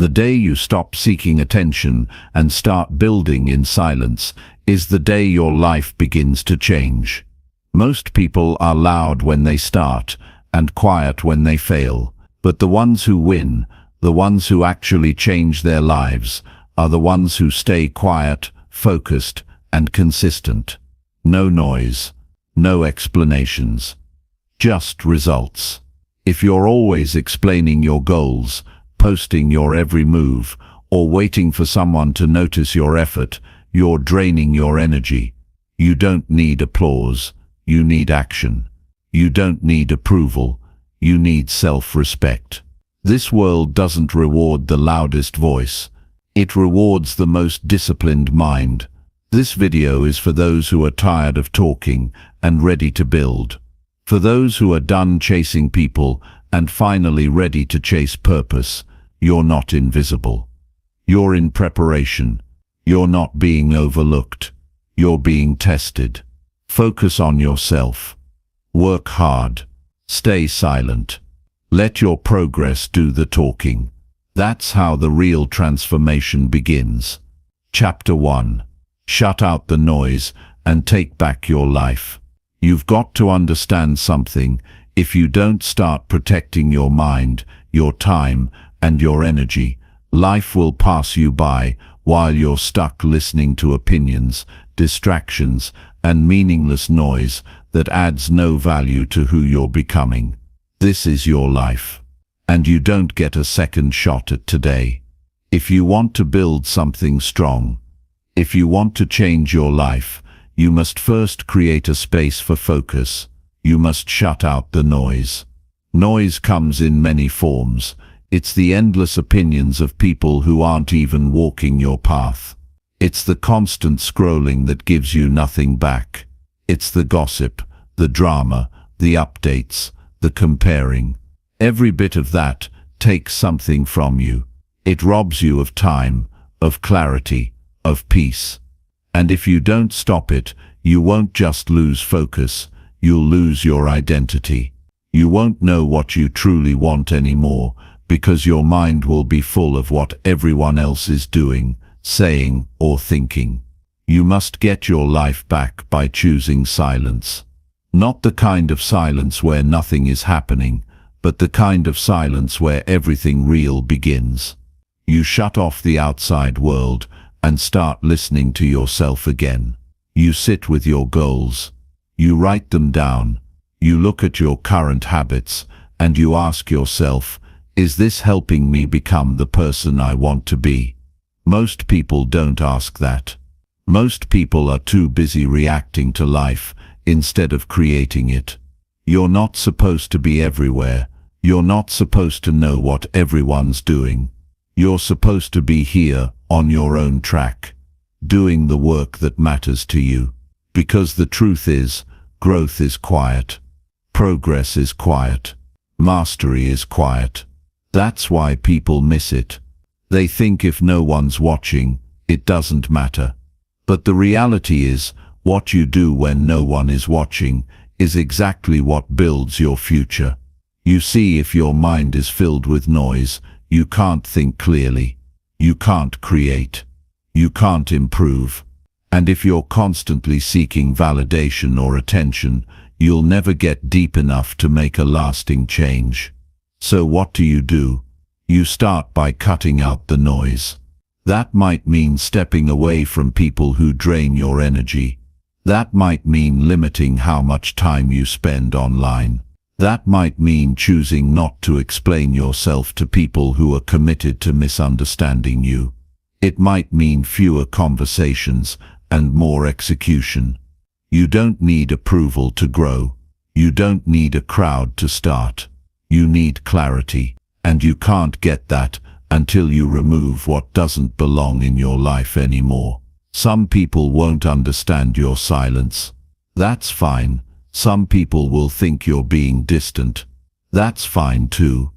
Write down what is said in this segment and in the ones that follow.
The day you stop seeking attention and start building in silence is the day your life begins to change. Most people are loud when they start and quiet when they fail, but the ones who win, the ones who actually change their lives, are the ones who stay quiet, focused, and consistent. No noise, no explanations, just results. If you're always explaining your goals, posting your every move, or waiting for someone to notice your effort, you're draining your energy. You don't need applause, you need action. You don't need approval, you need self-respect. This world doesn't reward the loudest voice. It rewards the most disciplined mind. This video is for those who are tired of talking and ready to build. For those who are done chasing people and finally ready to chase purpose. You're not invisible. You're in preparation. You're not being overlooked. You're being tested. Focus on yourself. Work hard. Stay silent. Let your progress do the talking. That's how the real transformation begins. Chapter 1. Shut out the noise and take back your life. You've got to understand something. If you don't start protecting your mind, your time, and your energy, life will pass you by while you're stuck listening to opinions, distractions, and meaningless noise that adds no value to who you're becoming. This is your life, and you don't get a second shot at today. If you want to build something strong, if you want to change your life, you must first create a space for focus. You must shut out the noise. Noise comes in many forms. It's the endless opinions of people who aren't even walking your path. It's the constant scrolling that gives you nothing back. It's the gossip, the drama, the updates, the comparing. Every bit of that takes something from you. It robs you of time, of clarity, of peace. And if you don't stop it, you won't just lose focus, you'll lose your identity. You won't know what you truly want anymore, because your mind will be full of what everyone else is doing, saying, or thinking. You must get your life back by choosing silence. Not the kind of silence where nothing is happening, but the kind of silence where everything real begins. You shut off the outside world and start listening to yourself again. You sit with your goals. You write them down. You look at your current habits and you ask yourself, is this helping me become the person I want to be? Most people don't ask that. Most people are too busy reacting to life instead of creating it. You're not supposed to be everywhere. You're not supposed to know what everyone's doing. You're supposed to be here on your own track, doing the work that matters to you. Because the truth is, growth is quiet. Progress is quiet. Mastery is quiet. That's why people miss it. They think if no one's watching, it doesn't matter. But the reality is, what you do when no one is watching is exactly what builds your future. You see, if your mind is filled with noise, you can't think clearly. You can't create. You can't improve. And if you're constantly seeking validation or attention, you'll never get deep enough to make a lasting change. So what do? You start by cutting out the noise. That might mean stepping away from people who drain your energy. That might mean limiting how much time you spend online. That might mean choosing not to explain yourself to people who are committed to misunderstanding you. It might mean fewer conversations and more execution. You don't need approval to grow. You don't need a crowd to start. You need clarity, and you can't get that until you remove what doesn't belong in your life anymore. Some people won't understand your silence. That's fine. Some people will think you're being distant. That's fine too.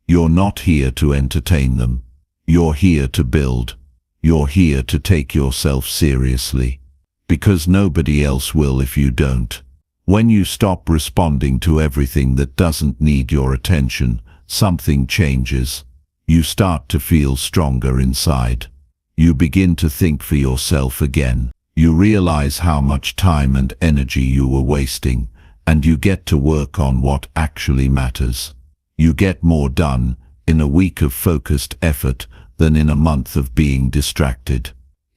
You're not here to entertain them. You're here to build. You're here to take yourself seriously. Because nobody else will if you don't. When you stop responding to everything that doesn't need your attention, something changes. You start to feel stronger inside. You begin to think for yourself again. You realize how much time and energy you were wasting, and you get to work on what actually matters. You get more done in a week of focused effort than in a month of being distracted.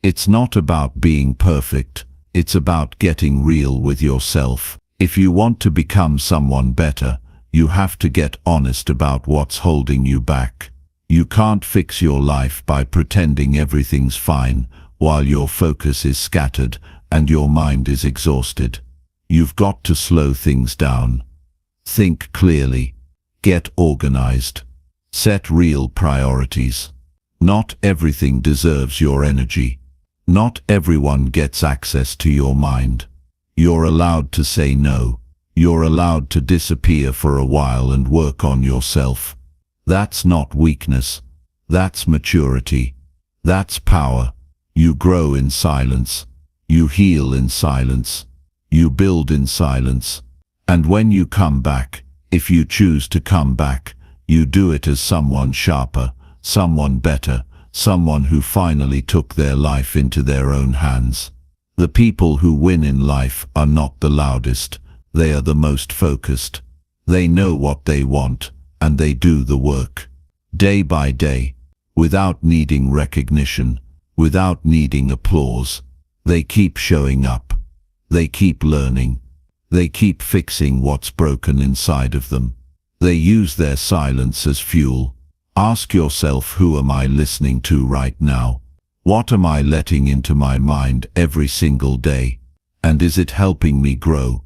It's not about being perfect, it's about getting real with yourself. If you want to become someone better, you have to get honest about what's holding you back. You can't fix your life by pretending everything's fine while your focus is scattered and your mind is exhausted. You've got to slow things down. Think clearly. Get organized. Set real priorities. Not everything deserves your energy. Not everyone gets access to your mind. You're allowed to say no. You're allowed to disappear for a while and work on yourself. That's not weakness. That's maturity. That's power. You grow in silence. You heal in silence. You build in silence. And when you come back, if you choose to come back, you do it as someone sharper, someone better, someone who finally took their life into their own hands. The people who win in life are not the loudest, they are the most focused. They know what they want, and they do the work, day by day, without needing recognition, without needing applause. They keep showing up. They keep learning. They keep fixing what's broken inside of them. They use their silence as fuel. Ask yourself, who am I listening to right now? What am I letting into my mind every single day? And is it helping me grow?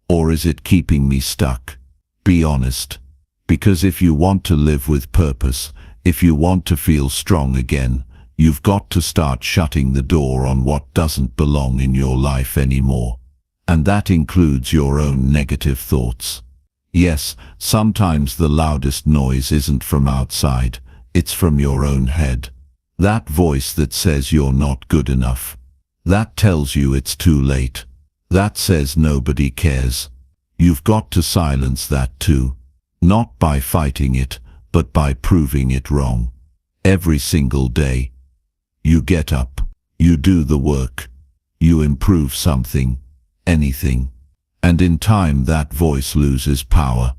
Or is it keeping me stuck? Be honest. Because if you want to live with purpose, if you want to feel strong again, you've got to start shutting the door on what doesn't belong in your life anymore. And that includes your own negative thoughts. Yes, sometimes the loudest noise isn't from outside, it's from your own head. That voice that says you're not good enough. That tells you it's too late. That says nobody cares. You've got to silence that too. Not by fighting it, but by proving it wrong. Every single day. You get up. You do the work. You improve something. Anything. And in time that voice loses power.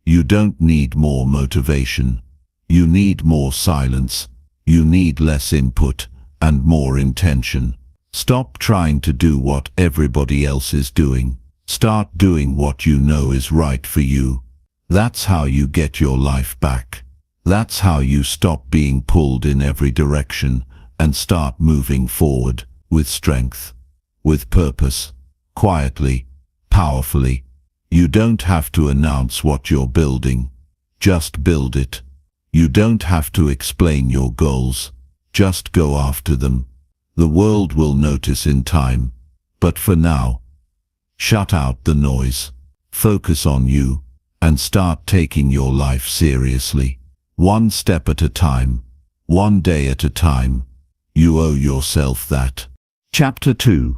You don't need more motivation. You need more silence. You need less input and more intention. Stop trying to do what everybody else is doing. Start doing what you know is right for you. That's how you get your life back. That's how you stop being pulled in every direction and start moving forward with strength, with purpose, quietly, powerfully. You don't have to announce what you're building. Just build it. You don't have to explain your goals. Just go after them. The world will notice in time. But for now, shut out the noise. Focus on you and start taking your life seriously. One step at a time. One day at a time. You owe yourself that. Chapter 2.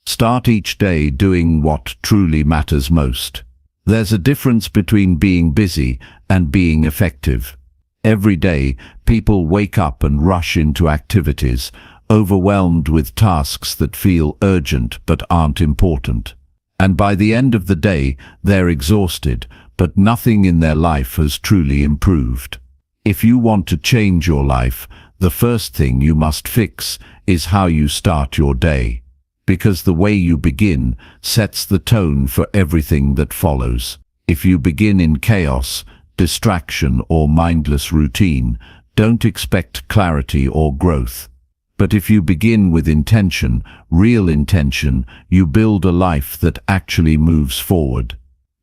Start each day doing what truly matters most. There's a difference between being busy and being effective. Every day, people wake up and rush into activities, overwhelmed with tasks that feel urgent but aren't important. And by the end of the day, they're exhausted, but nothing in their life has truly improved. If you want to change your life, the first thing you must fix is how you start your day. Because the way you begin sets the tone for everything that follows. If you begin in chaos, distraction or mindless routine, don't expect clarity or growth. But if you begin with intention, real intention, you build a life that actually moves forward.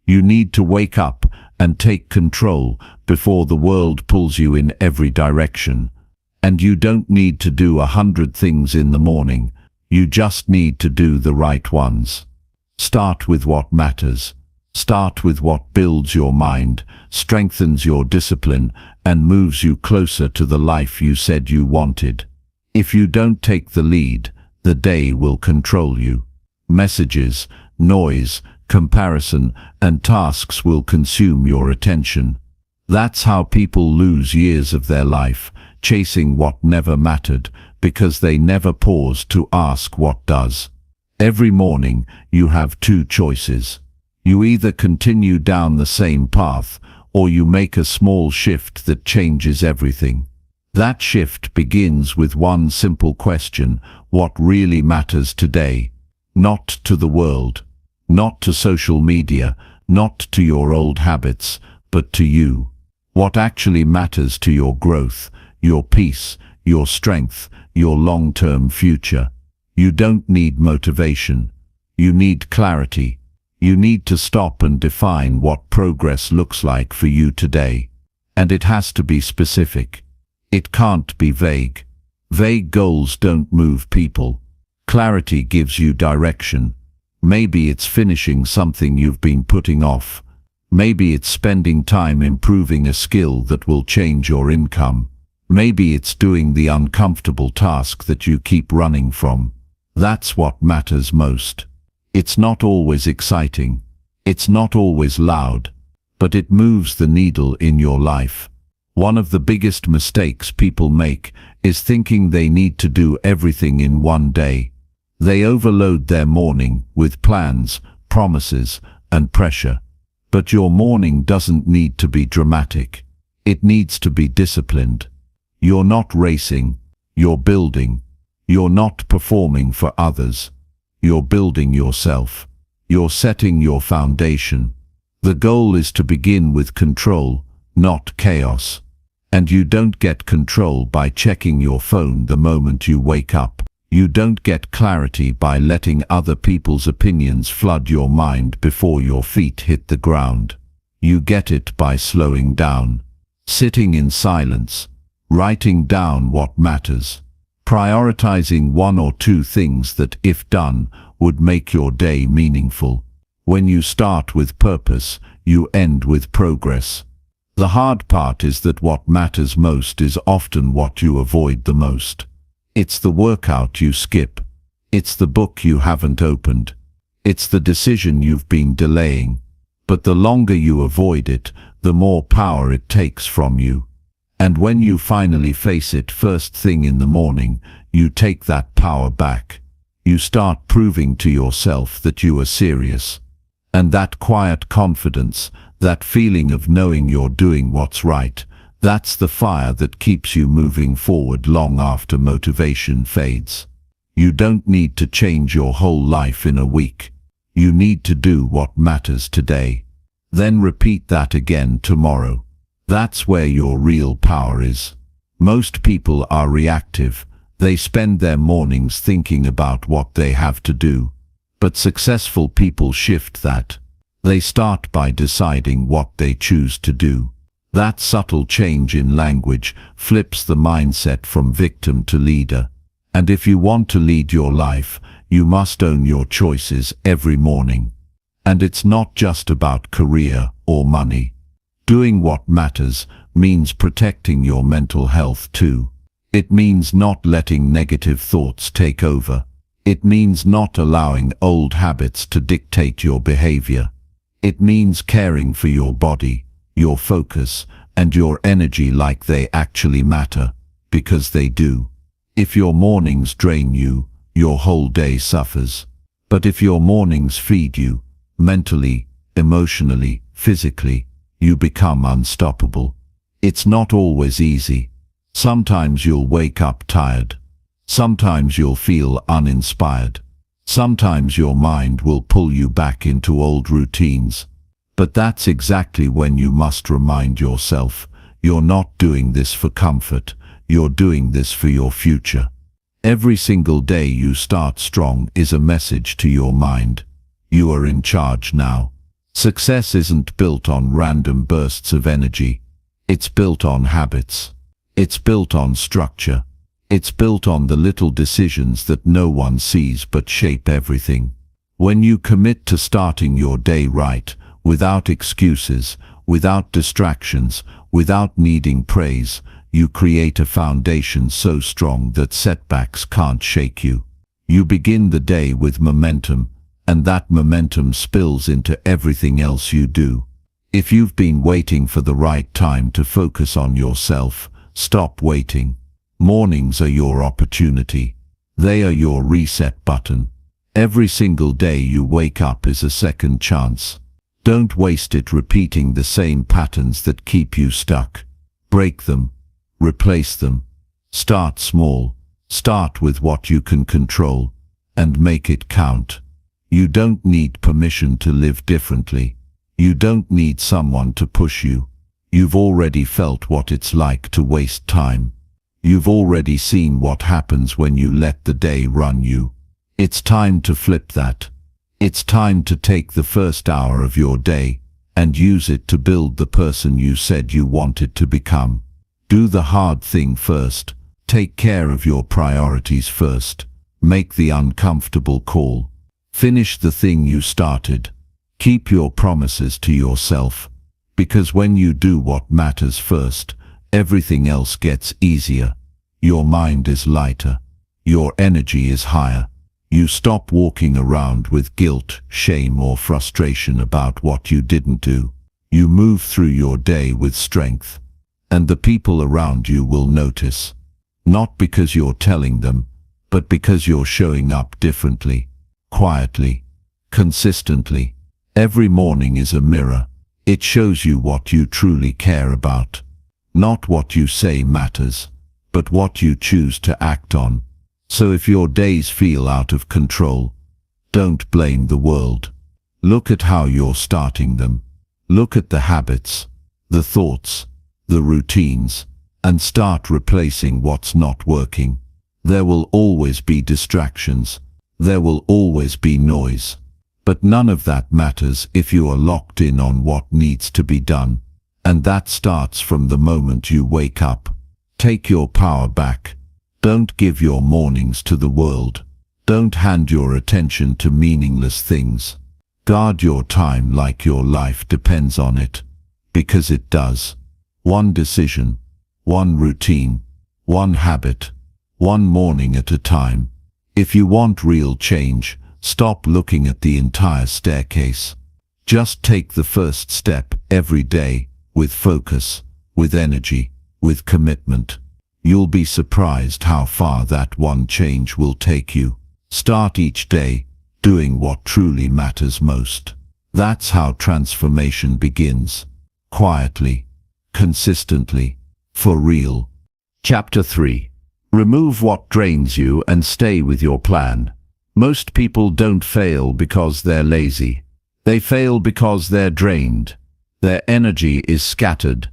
You need to wake up and take control before the world pulls you in every direction. And you don't need to do 100 things in the morning. You just need to do the right ones. Start with what matters. Start with what builds your mind, strengthens your discipline, and moves you closer to the life you said you wanted. If you don't take the lead, the day will control you. Messages, noise, comparison, and tasks will consume your attention. That's how people lose years of their life, chasing what never mattered, because they never pause to ask what does. Every morning, you have two choices. You either continue down the same path, or you make a small shift that changes everything. That shift begins with one simple question: what really matters today? Not to the world, not to social media, not to your old habits, but to you. What actually matters to your growth, your peace, your strength, your long-term future. You don't need motivation. You need clarity. You need to stop and define what progress looks like for you today. And it has to be specific. It can't be vague. Vague goals don't move people. Clarity gives you direction. Maybe it's finishing something you've been putting off. Maybe it's spending time improving a skill that will change your income. Maybe it's doing the uncomfortable task that you keep running from. That's what matters most. It's not always exciting. It's not always loud. But it moves the needle in your life. One of the biggest mistakes people make is thinking they need to do everything in one day. They overload their morning with plans, promises, and pressure. But your morning doesn't need to be dramatic. It needs to be disciplined. You're not racing, you're building. You're not performing for others. You're building yourself. You're setting your foundation. The goal is to begin with control, not chaos. And you don't get control by checking your phone the moment you wake up. You don't get clarity by letting other people's opinions flood your mind before your feet hit the ground. You get it by slowing down, sitting in silence, writing down what matters, prioritizing one or two things that, if done, would make your day meaningful. When you start with purpose, you end with progress. The hard part is that what matters most is often what you avoid the most. It's the workout you skip. It's the book you haven't opened. It's the decision you've been delaying. But the longer you avoid it, the more power it takes from you. And when you finally face it first thing in the morning, you take that power back. You start proving to yourself that you are serious. And that quiet confidence, that feeling of knowing you're doing what's right, that's the fire that keeps you moving forward long after motivation fades. You don't need to change your whole life in a week. You need to do what matters today. Then repeat that again tomorrow. That's where your real power is. Most people are reactive. They spend their mornings thinking about what they have to do. But successful people shift that. They start by deciding what they choose to do. That subtle change in language flips the mindset from victim to leader. And if you want to lead your life, you must own your choices every morning. And it's not just about career or money. Doing what matters means protecting your mental health too. It means not letting negative thoughts take over. It means not allowing old habits to dictate your behavior. It means caring for your body, your focus, and your energy like they actually matter, because they do. If your mornings drain you, your whole day suffers. But if your mornings feed you, mentally, emotionally, physically, you become unstoppable. It's not always easy. Sometimes you'll wake up tired. Sometimes you'll feel uninspired. Sometimes your mind will pull you back into old routines. But that's exactly when you must remind yourself, you're not doing this for comfort, you're doing this for your future. Every single day you start strong is a message to your mind. You are in charge now. Success isn't built on random bursts of energy. It's built on habits. It's built on structure. It's built on the little decisions that no one sees but shape everything. When you commit to starting your day right, without excuses, without distractions, without needing praise, you create a foundation so strong that setbacks can't shake you. You begin the day with momentum, and that momentum spills into everything else you do. If you've been waiting for the right time to focus on yourself, stop waiting. Mornings are your opportunity. They are your reset button. Every single day you wake up is a second chance. Don't waste it repeating the same patterns that keep you stuck. Break them. Replace them. Start small. Start with what you can control, and make it count. You don't need permission to live differently. You don't need someone to push you. You've already felt what it's like to waste time. You've already seen what happens when you let the day run you. It's time to flip that. It's time to take the first hour of your day and use it to build the person you said you wanted to become. Do the hard thing first. Take care of your priorities first. Make the uncomfortable call. Finish the thing you started. Keep your promises to yourself. Because when you do what matters first, everything else gets easier. Your mind is lighter. Your energy is higher. You stop walking around with guilt, shame, or frustration about what you didn't do. You move through your day with strength. And the people around you will notice. Not because you're telling them, but because you're showing up differently, quietly, consistently. Every morning is a mirror. It shows you what you truly care about. Not what you say matters, but what you choose to act on. So if your days feel out of control, don't blame the world. Look at how you're starting them. Look at the habits, the thoughts, the routines, and start replacing what's not working. There will always be distractions. There will always be noise. But none of that matters if you are locked in on what needs to be done. And that starts from the moment you wake up. Take your power back. Don't give your mornings to the world. Don't hand your attention to meaningless things. Guard your time like your life depends on it. Because it does. One decision, one routine, one habit, one morning at a time. If you want real change, stop looking at the entire staircase. Just take the first step every day, with focus, with energy, with commitment. You'll be surprised how far that one change will take you. Start each day doing what truly matters most. That's how transformation begins. Quietly, consistently, for real. Chapter 3. Remove what drains you and stay with your plan. Most people don't fail because they're lazy. They fail because they're drained. Their energy is scattered.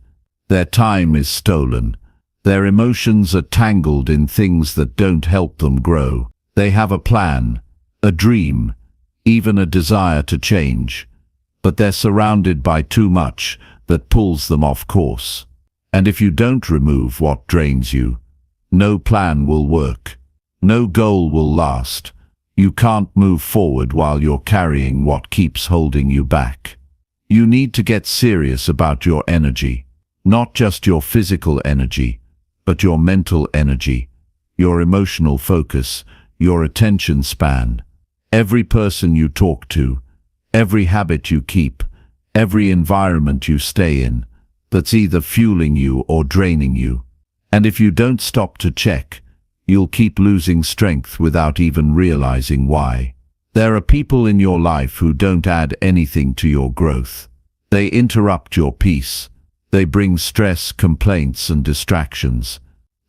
Their time is stolen. Their emotions are tangled in things that don't help them grow. They have a plan, a dream, even a desire to change, but they're surrounded by too much that pulls them off course. And if you don't remove what drains you, no plan will work. No goal will last. You can't move forward while you're carrying what keeps holding you back. You need to get serious about your energy, not just your physical energy, but your mental energy, your emotional focus, your attention span. Every person you talk to, every habit you keep, every environment you stay in, that's either fueling you or draining you. And if you don't stop to check, you'll keep losing strength without even realizing why. There are people in your life who don't add anything to your growth. They interrupt your peace. They bring stress, complaints, and distractions.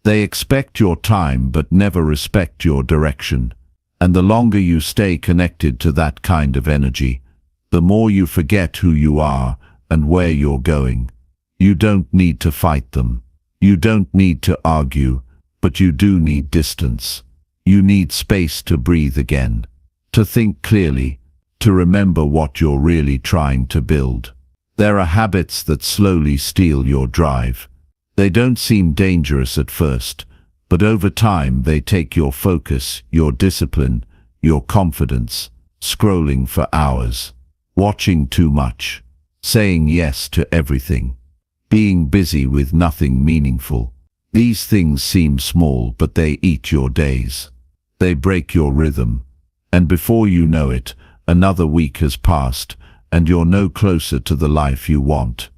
They expect your time but never respect your direction. And the longer you stay connected to that kind of energy, the more you forget who you are and where you're going. You don't need to fight them. You don't need to argue, but you do need distance. You need space to breathe again, to think clearly, to remember what you're really trying to build. There are habits that slowly steal your drive. They don't seem dangerous at first, but over time they take your focus, your discipline, your confidence. Scrolling for hours, watching too much, saying yes to everything, being busy with nothing meaningful. These things seem small, but they eat your days. They break your rhythm, and before you know it, another week has passed, and you're no closer to the life you want.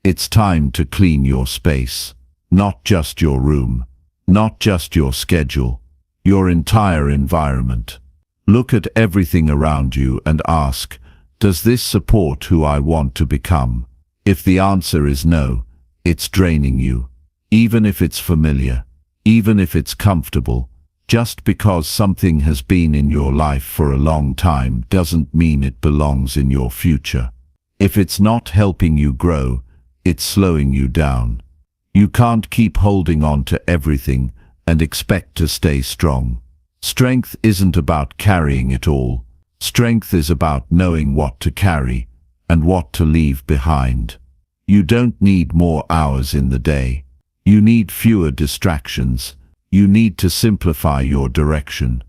It's time to clean your space. Not just your room, not just your schedule, your entire environment. Look at everything around you and ask, does this support who I want to become? If the answer is no, it's draining you. Even if it's familiar, even if it's comfortable, just because something has been in your life for a long time doesn't mean it belongs in your future. If it's not helping you grow, it's slowing you down. You can't keep holding on to everything and expect to stay strong. Strength isn't about carrying it all. Strength is about knowing what to carry and what to leave behind. You don't need more hours in the day. You need fewer distractions. You need to simplify your direction.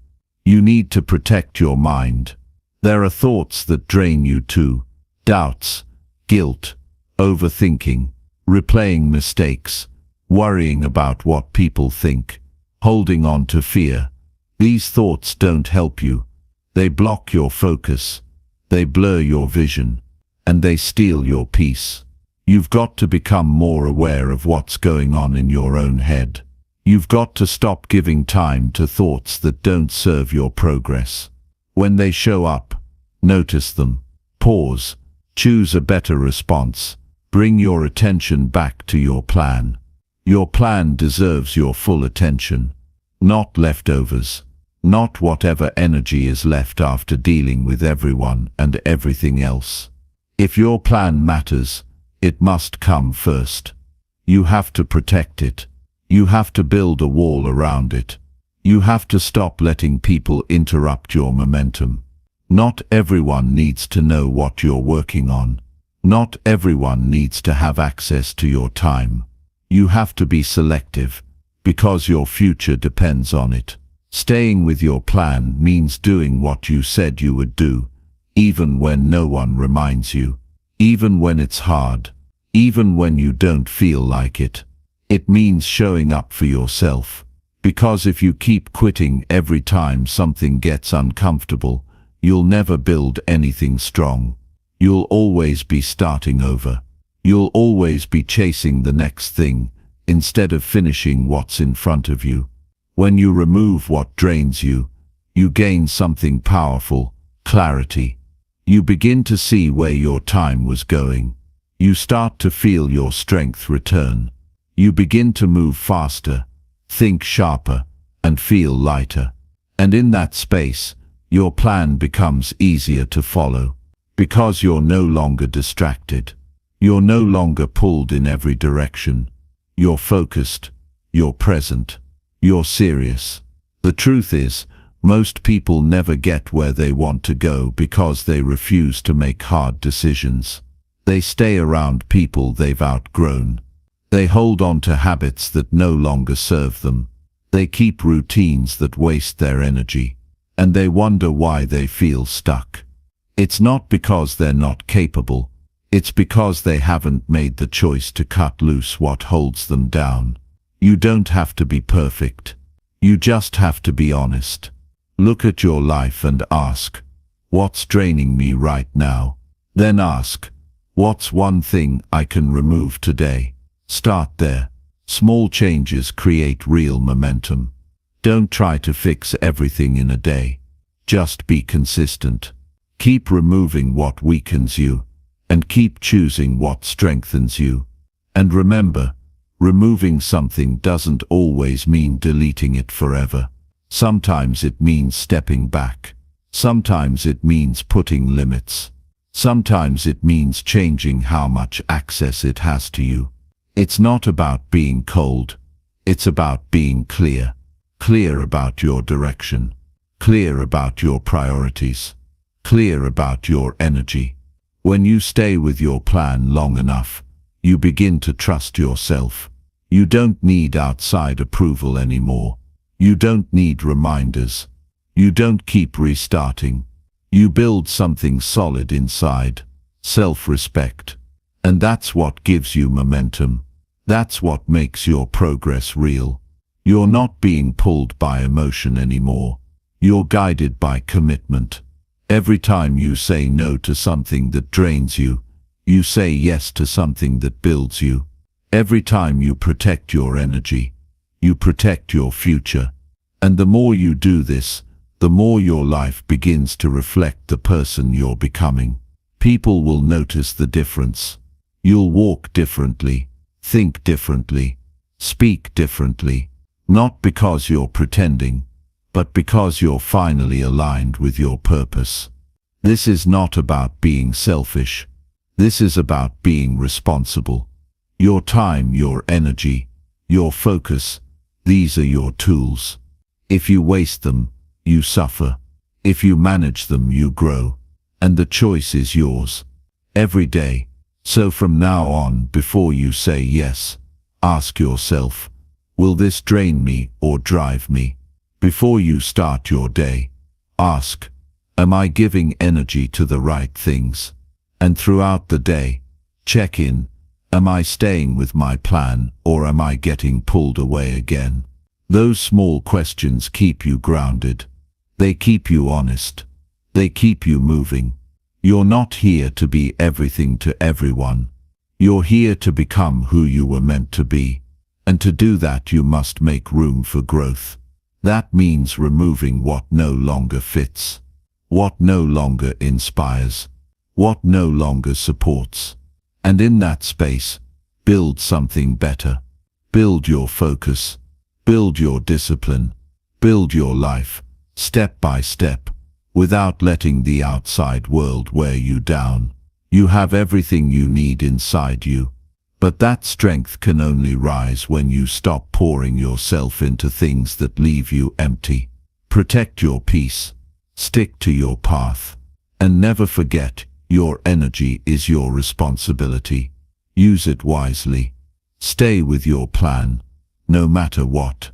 You need to protect your mind. There are thoughts that drain you too. Doubts, guilt, overthinking, replaying mistakes, worrying about what people think, holding on to fear. These thoughts don't help you. They block your focus, they blur your vision, and they steal your peace. You've got to become more aware of what's going on in your own head. You've got to stop giving time to thoughts that don't serve your progress. When they show up, notice them, pause, choose a better response, bring your attention back to your plan. Your plan deserves your full attention, not leftovers, not whatever energy is left after dealing with everyone and everything else. If your plan matters, it must come first. You have to protect it. You have to build a wall around it. You have to stop letting people interrupt your momentum. Not everyone needs to know what you're working on. Not everyone needs to have access to your time. You have to be selective, because your future depends on it. Staying with your plan means doing what you said you would do, even when no one reminds you, even when it's hard, even when you don't feel like it. It means showing up for yourself, because if you keep quitting every time something gets uncomfortable, you'll never build anything strong. You'll always be starting over. You'll always be chasing the next thing, instead of finishing what's in front of you. When you remove what drains you, you gain something powerful, clarity. You begin to see where your time was going. You start to feel your strength return. You begin to move faster, think sharper, and feel lighter. And in that space, your plan becomes easier to follow, because you're no longer distracted. You're no longer pulled in every direction. You're focused, you're present, you're serious. The truth is, most people never get where they want to go because they refuse to make hard decisions. They stay around people they've outgrown. They hold on to habits that no longer serve them. They keep routines that waste their energy. And they wonder why they feel stuck. It's not because they're not capable. It's because they haven't made the choice to cut loose what holds them down. You don't have to be perfect. You just have to be honest. Look at your life and ask, what's draining me right now? Then ask, what's one thing I can remove today? Start there. Small changes create real momentum. Don't try to fix everything in a day. Just be consistent. Keep removing what weakens you, and keep choosing what strengthens you. And remember, removing something doesn't always mean deleting it forever. Sometimes it means stepping back. Sometimes it means putting limits. Sometimes it means changing how much access it has to you. It's not about being cold. It's about being clear. Clear about your direction. Clear about your priorities. Clear about your energy. When you stay with your plan long enough, you begin to trust yourself. You don't need outside approval anymore. You don't need reminders. You don't keep restarting. You build something solid inside, self-respect. And that's what gives you momentum. That's what makes your progress real. You're not being pulled by emotion anymore. You're guided by commitment. Every time you say no to something that drains you, you say yes to something that builds you. Every time you protect your energy, you protect your future. And the more you do this, the more your life begins to reflect the person you're becoming. People will notice the difference. You'll walk differently, think differently, speak differently, not because you're pretending, but because you're finally aligned with your purpose. This is not about being selfish. This is about being responsible. Your time, your energy, your focus, these are your tools. If you waste them, you suffer. If you manage them, you grow. And the choice is yours. Every day. So from now on, before you say yes, ask yourself, will this drain me or drive me? Before you start your day, ask, am I giving energy to the right things? And throughout the day, check in, am I staying with my plan or am I getting pulled away again? Those small questions keep you grounded. They keep you honest. They keep you moving. You're not here to be everything to everyone. You're here to become who you were meant to be. And to do that, you must make room for growth. That means removing what no longer fits, what no longer inspires, what no longer supports. And in that space, build something better. Build your focus. Build your discipline. Build your life, step by step, without letting the outside world wear you down. You have everything you need inside you. But that strength can only rise when you stop pouring yourself into things that leave you empty. Protect your peace. Stick to your path. And never forget, your energy is your responsibility. Use it wisely. Stay with your plan, no matter what.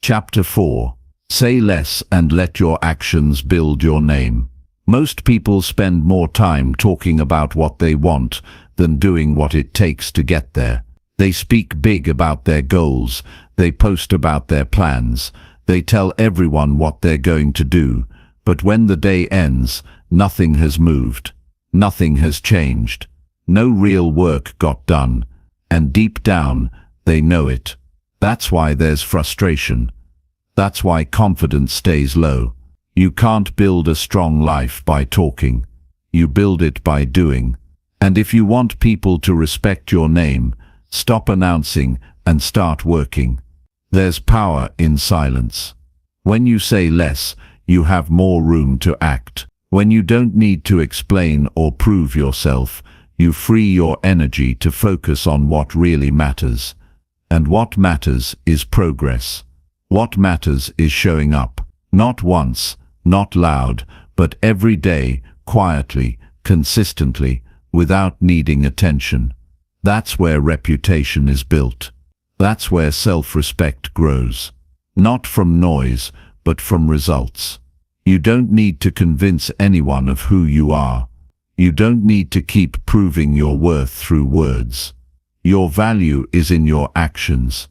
Chapter 4. Say less and let your actions build your name. Most people spend more time talking about what they want than doing what it takes to get there. They speak big about their goals. They post about their plans. They tell everyone what they're going to do. But when the day ends, nothing has moved. Nothing has changed. No real work got done. And deep down, they know it. That's why there's frustration. That's why confidence stays low. You can't build a strong life by talking. You build it by doing. And if you want people to respect your name, stop announcing and start working. There's power in silence. When you say less, you have more room to act. When you don't need to explain or prove yourself, you free your energy to focus on what really matters. And what matters is progress. What matters is showing up. Not once, not loud, but every day, quietly, consistently, without needing attention. That's where reputation is built. That's where self-respect grows. Not from noise, but from results. You don't need to convince anyone of who you are. You don't need to keep proving your worth through words. Your value is in your actions.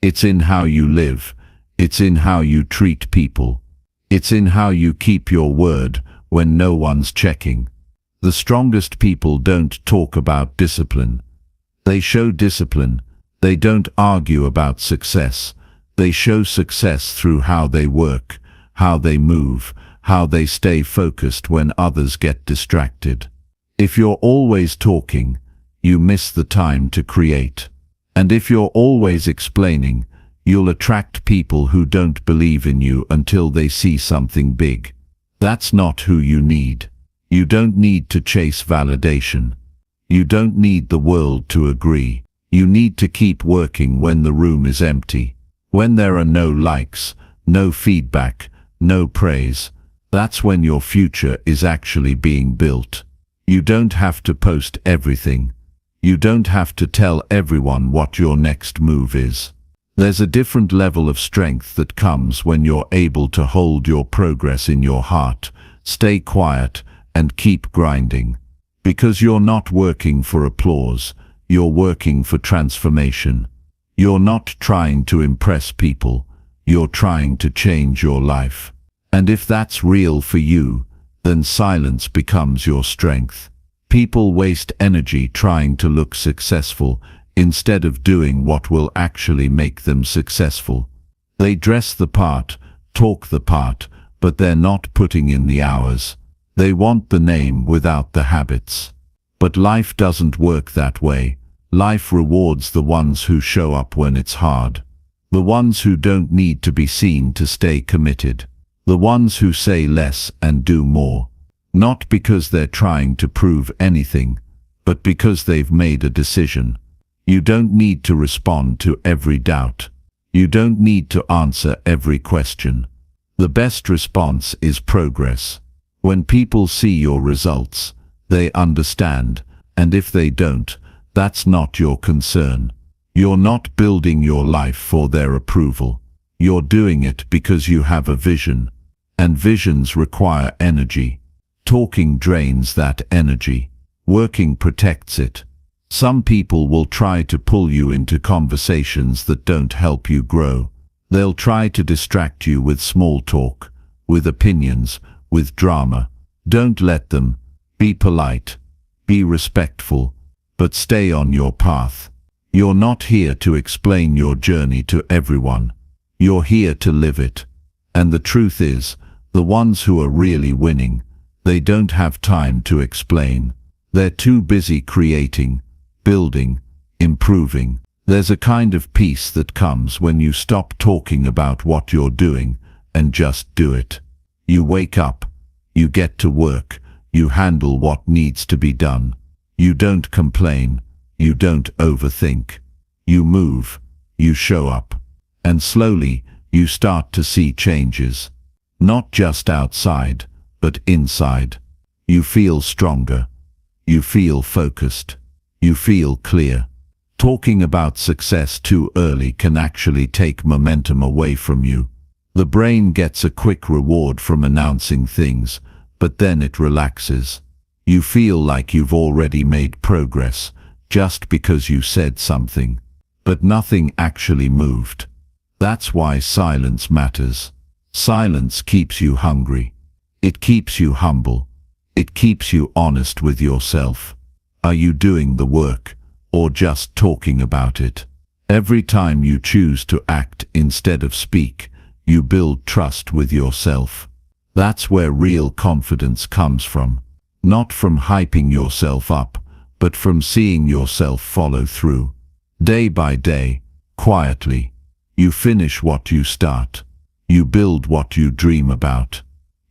It's in how you live. It's in how you treat people. It's in how you keep your word when no one's checking. The strongest people don't talk about discipline. They show discipline. They don't argue about success. They show success through how they work, how they move, how they stay focused when others get distracted. If you're always talking, you miss the time to create. And if you're always explaining, you'll attract people who don't believe in you until they see something big. That's not who you need. You don't need to chase validation. You don't need the world to agree. You need to keep working when the room is empty. When there are no likes, no feedback, no praise. That's when your future is actually being built. You don't have to post everything. You don't have to tell everyone what your next move is. There's a different level of strength that comes when you're able to hold your progress in your heart, stay quiet, and keep grinding. Because you're not working for applause, you're working for transformation. You're not trying to impress people, you're trying to change your life. And if that's real for you, then silence becomes your strength. People waste energy trying to look successful instead of doing what will actually make them successful. They dress the part, talk the part, but they're not putting in the hours. They want the name without the habits. But life doesn't work that way. Life rewards the ones who show up when it's hard. The ones who don't need to be seen to stay committed. The ones who say less and do more. Not because they're trying to prove anything, but because they've made a decision. You don't need to respond to every doubt. You don't need to answer every question. The best response is progress. When people see your results, they understand, and if they don't, that's not your concern. You're not building your life for their approval. You're doing it because you have a vision, and visions require energy. Talking drains that energy. Working protects it. Some people will try to pull you into conversations that don't help you grow. They'll try to distract you with small talk, with opinions, with drama. Don't let them. Be polite. Be respectful. But stay on your path. You're not here to explain your journey to everyone. You're here to live it. And the truth is, the ones who are really winning, they don't have time to explain. They're too busy creating, building, improving. There's a kind of peace that comes when you stop talking about what you're doing and just do it. You wake up, you get to work, you handle what needs to be done. You don't complain, you don't overthink. You move, you show up. And slowly, you start to see changes. Not just outside, but inside. You feel stronger. You feel focused. You feel clear. Talking about success too early can actually take momentum away from you. The brain gets a quick reward from announcing things, but then it relaxes. You feel like you've already made progress, just because you said something. But nothing actually moved. That's why silence matters. Silence keeps you hungry. It keeps you humble. It keeps you honest with yourself. Are you doing the work, or just talking about it? Every time you choose to act instead of speak, you build trust with yourself. That's where real confidence comes from. Not from hyping yourself up, but from seeing yourself follow through. Day by day, quietly, you finish what you start. You build what you dream about.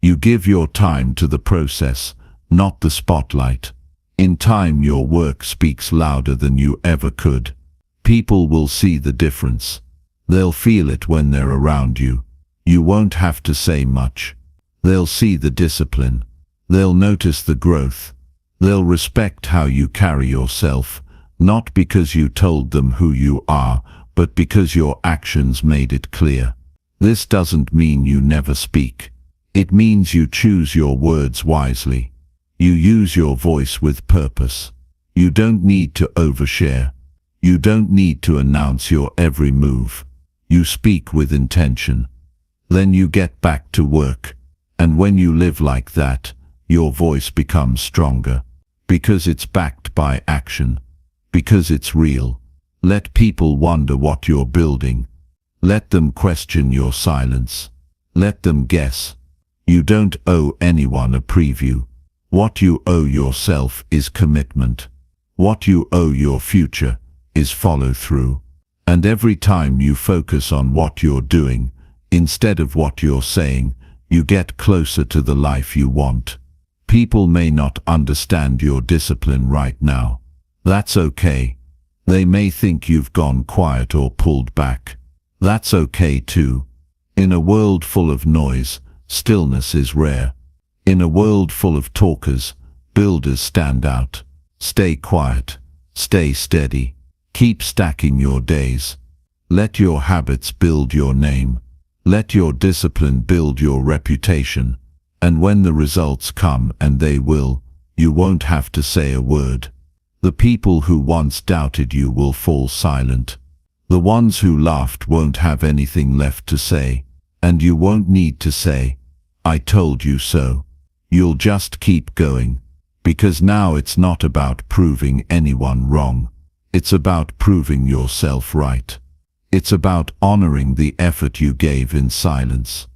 You give your time to the process, not the spotlight. In time, your work speaks louder than you ever could. People will see the difference. They'll feel it when they're around you. You won't have to say much. They'll see the discipline. They'll notice the growth. They'll respect how you carry yourself, not because you told them who you are, but because your actions made it clear. This doesn't mean you never speak. It means you choose your words wisely. You use your voice with purpose. You don't need to overshare. You don't need to announce your every move. You speak with intention. Then you get back to work. And when you live like that, your voice becomes stronger. Because it's backed by action. Because it's real. Let people wonder what you're building. Let them question your silence. Let them guess. You don't owe anyone a preview. What you owe yourself is commitment. What you owe your future is follow through. And every time you focus on what you're doing, instead of what you're saying, you get closer to the life you want. People may not understand your discipline right now. That's okay. They may think you've gone quiet or pulled back. That's okay too. In a world full of noise, stillness is rare. In a world full of talkers, builders stand out. Stay quiet. Stay steady. Keep stacking your days. Let your habits build your name. Let your discipline build your reputation. And when the results come, and they will, you won't have to say a word. The people who once doubted you will fall silent. The ones who laughed won't have anything left to say. And you won't need to say, "I told you so." You'll just keep going. Because now it's not about proving anyone wrong. It's about proving yourself right. It's about honoring the effort you gave in silence.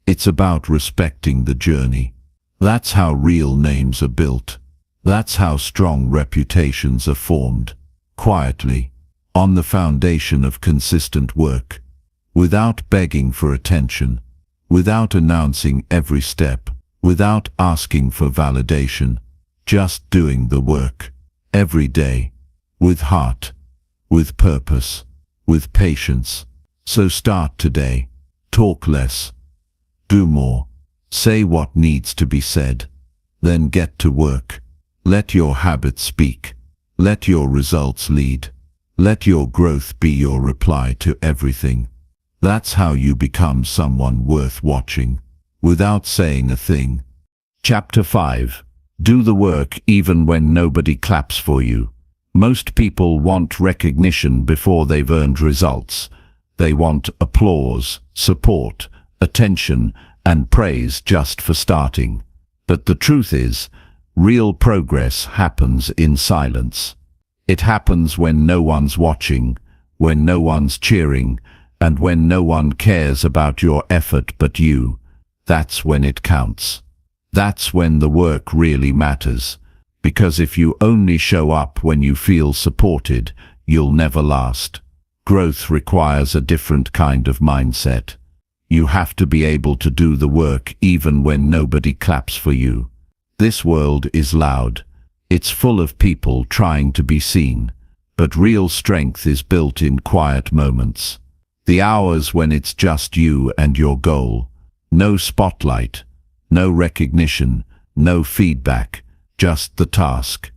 It's about respecting the journey. That's how real names are built. That's how strong reputations are formed. Quietly, on the foundation of consistent work. Without begging for attention. Without announcing every step. Without asking for validation. Just doing the work. Every day. With heart. With purpose. With patience. So start today. Talk less. Do more. Say what needs to be said. Then get to work. Let your habits speak. Let your results lead. Let your growth be your reply to everything. That's how you become someone worth watching, without saying a thing. Chapter 5. Do the work even when nobody claps for you. Most people want recognition before they've earned results. They want applause, support, attention, and praise just for starting. But the truth is, real progress happens in silence. It happens when no one's watching, when no one's cheering, and when no one cares about your effort but you. That's when it counts. That's when the work really matters. Because if you only show up when you feel supported, you'll never last. Growth requires a different kind of mindset. You have to be able to do the work even when nobody claps for you. This world is loud. It's full of people trying to be seen. But real strength is built in quiet moments. The hours when it's just you and your goal. No spotlight, no recognition, no feedback, just the task,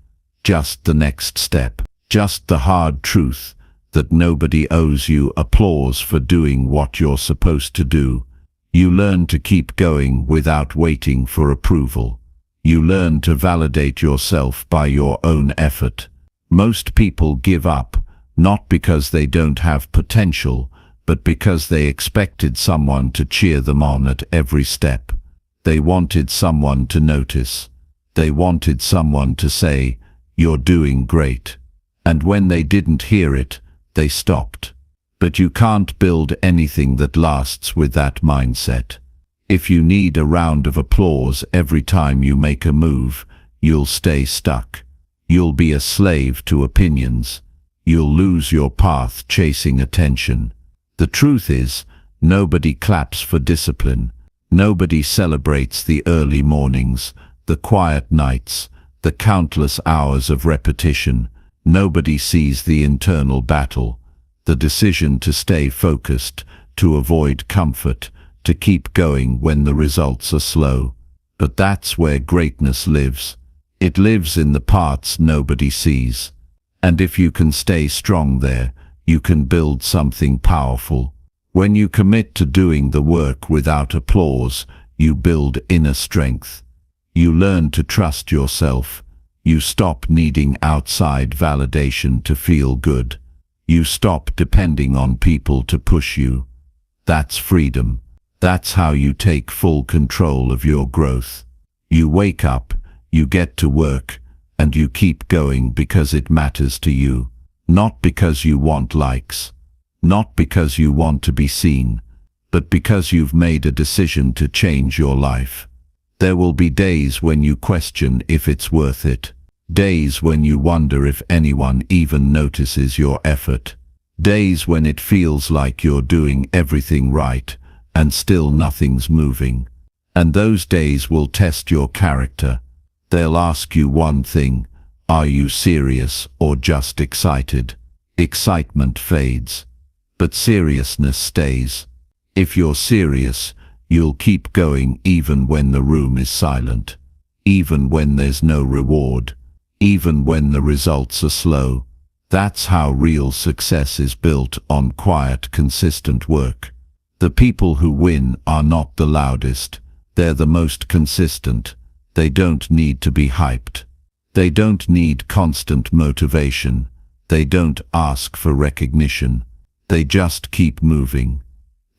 just the next step, just the hard truth that nobody owes you applause for doing what you're supposed to do. You learn to keep going without waiting for approval. You learn to validate yourself by your own effort. Most people give up, not because they don't have potential, but because they expected someone to cheer them on at every step. They wanted someone to notice. They wanted someone to say, "You're doing great." And when they didn't hear it, they stopped. But you can't build anything that lasts with that mindset. If you need a round of applause every time you make a move, you'll stay stuck. You'll be a slave to opinions. You'll lose your path chasing attention. The truth is, nobody claps for discipline. Nobody celebrates the early mornings, the quiet nights, the countless hours of repetition. Nobody sees the internal battle, the decision to stay focused, to avoid comfort, to keep going when the results are slow. But that's where greatness lives. It lives in the parts nobody sees. And if you can stay strong there, you can build something powerful. When you commit to doing the work without applause, you build inner strength. You learn to trust yourself. You stop needing outside validation to feel good. You stop depending on people to push you. That's freedom. That's how you take full control of your growth. You wake up, you get to work, and you keep going because it matters to you. Not because you want likes. Not because you want to be seen. But because you've made a decision to change your life. There will be days when you question if it's worth it. Days when you wonder if anyone even notices your effort. Days when it feels like you're doing everything right, and still nothing's moving. And those days will test your character. They'll ask you one thing: are you serious or just excited? Excitement fades, but seriousness stays. If you're serious, you'll keep going even when the room is silent, even when there's no reward, even when the results are slow. That's how real success is built, on quiet, consistent work. The people who win are not the loudest. They're the most consistent. They don't need to be hyped. They don't need constant motivation. They don't ask for recognition. They just keep moving.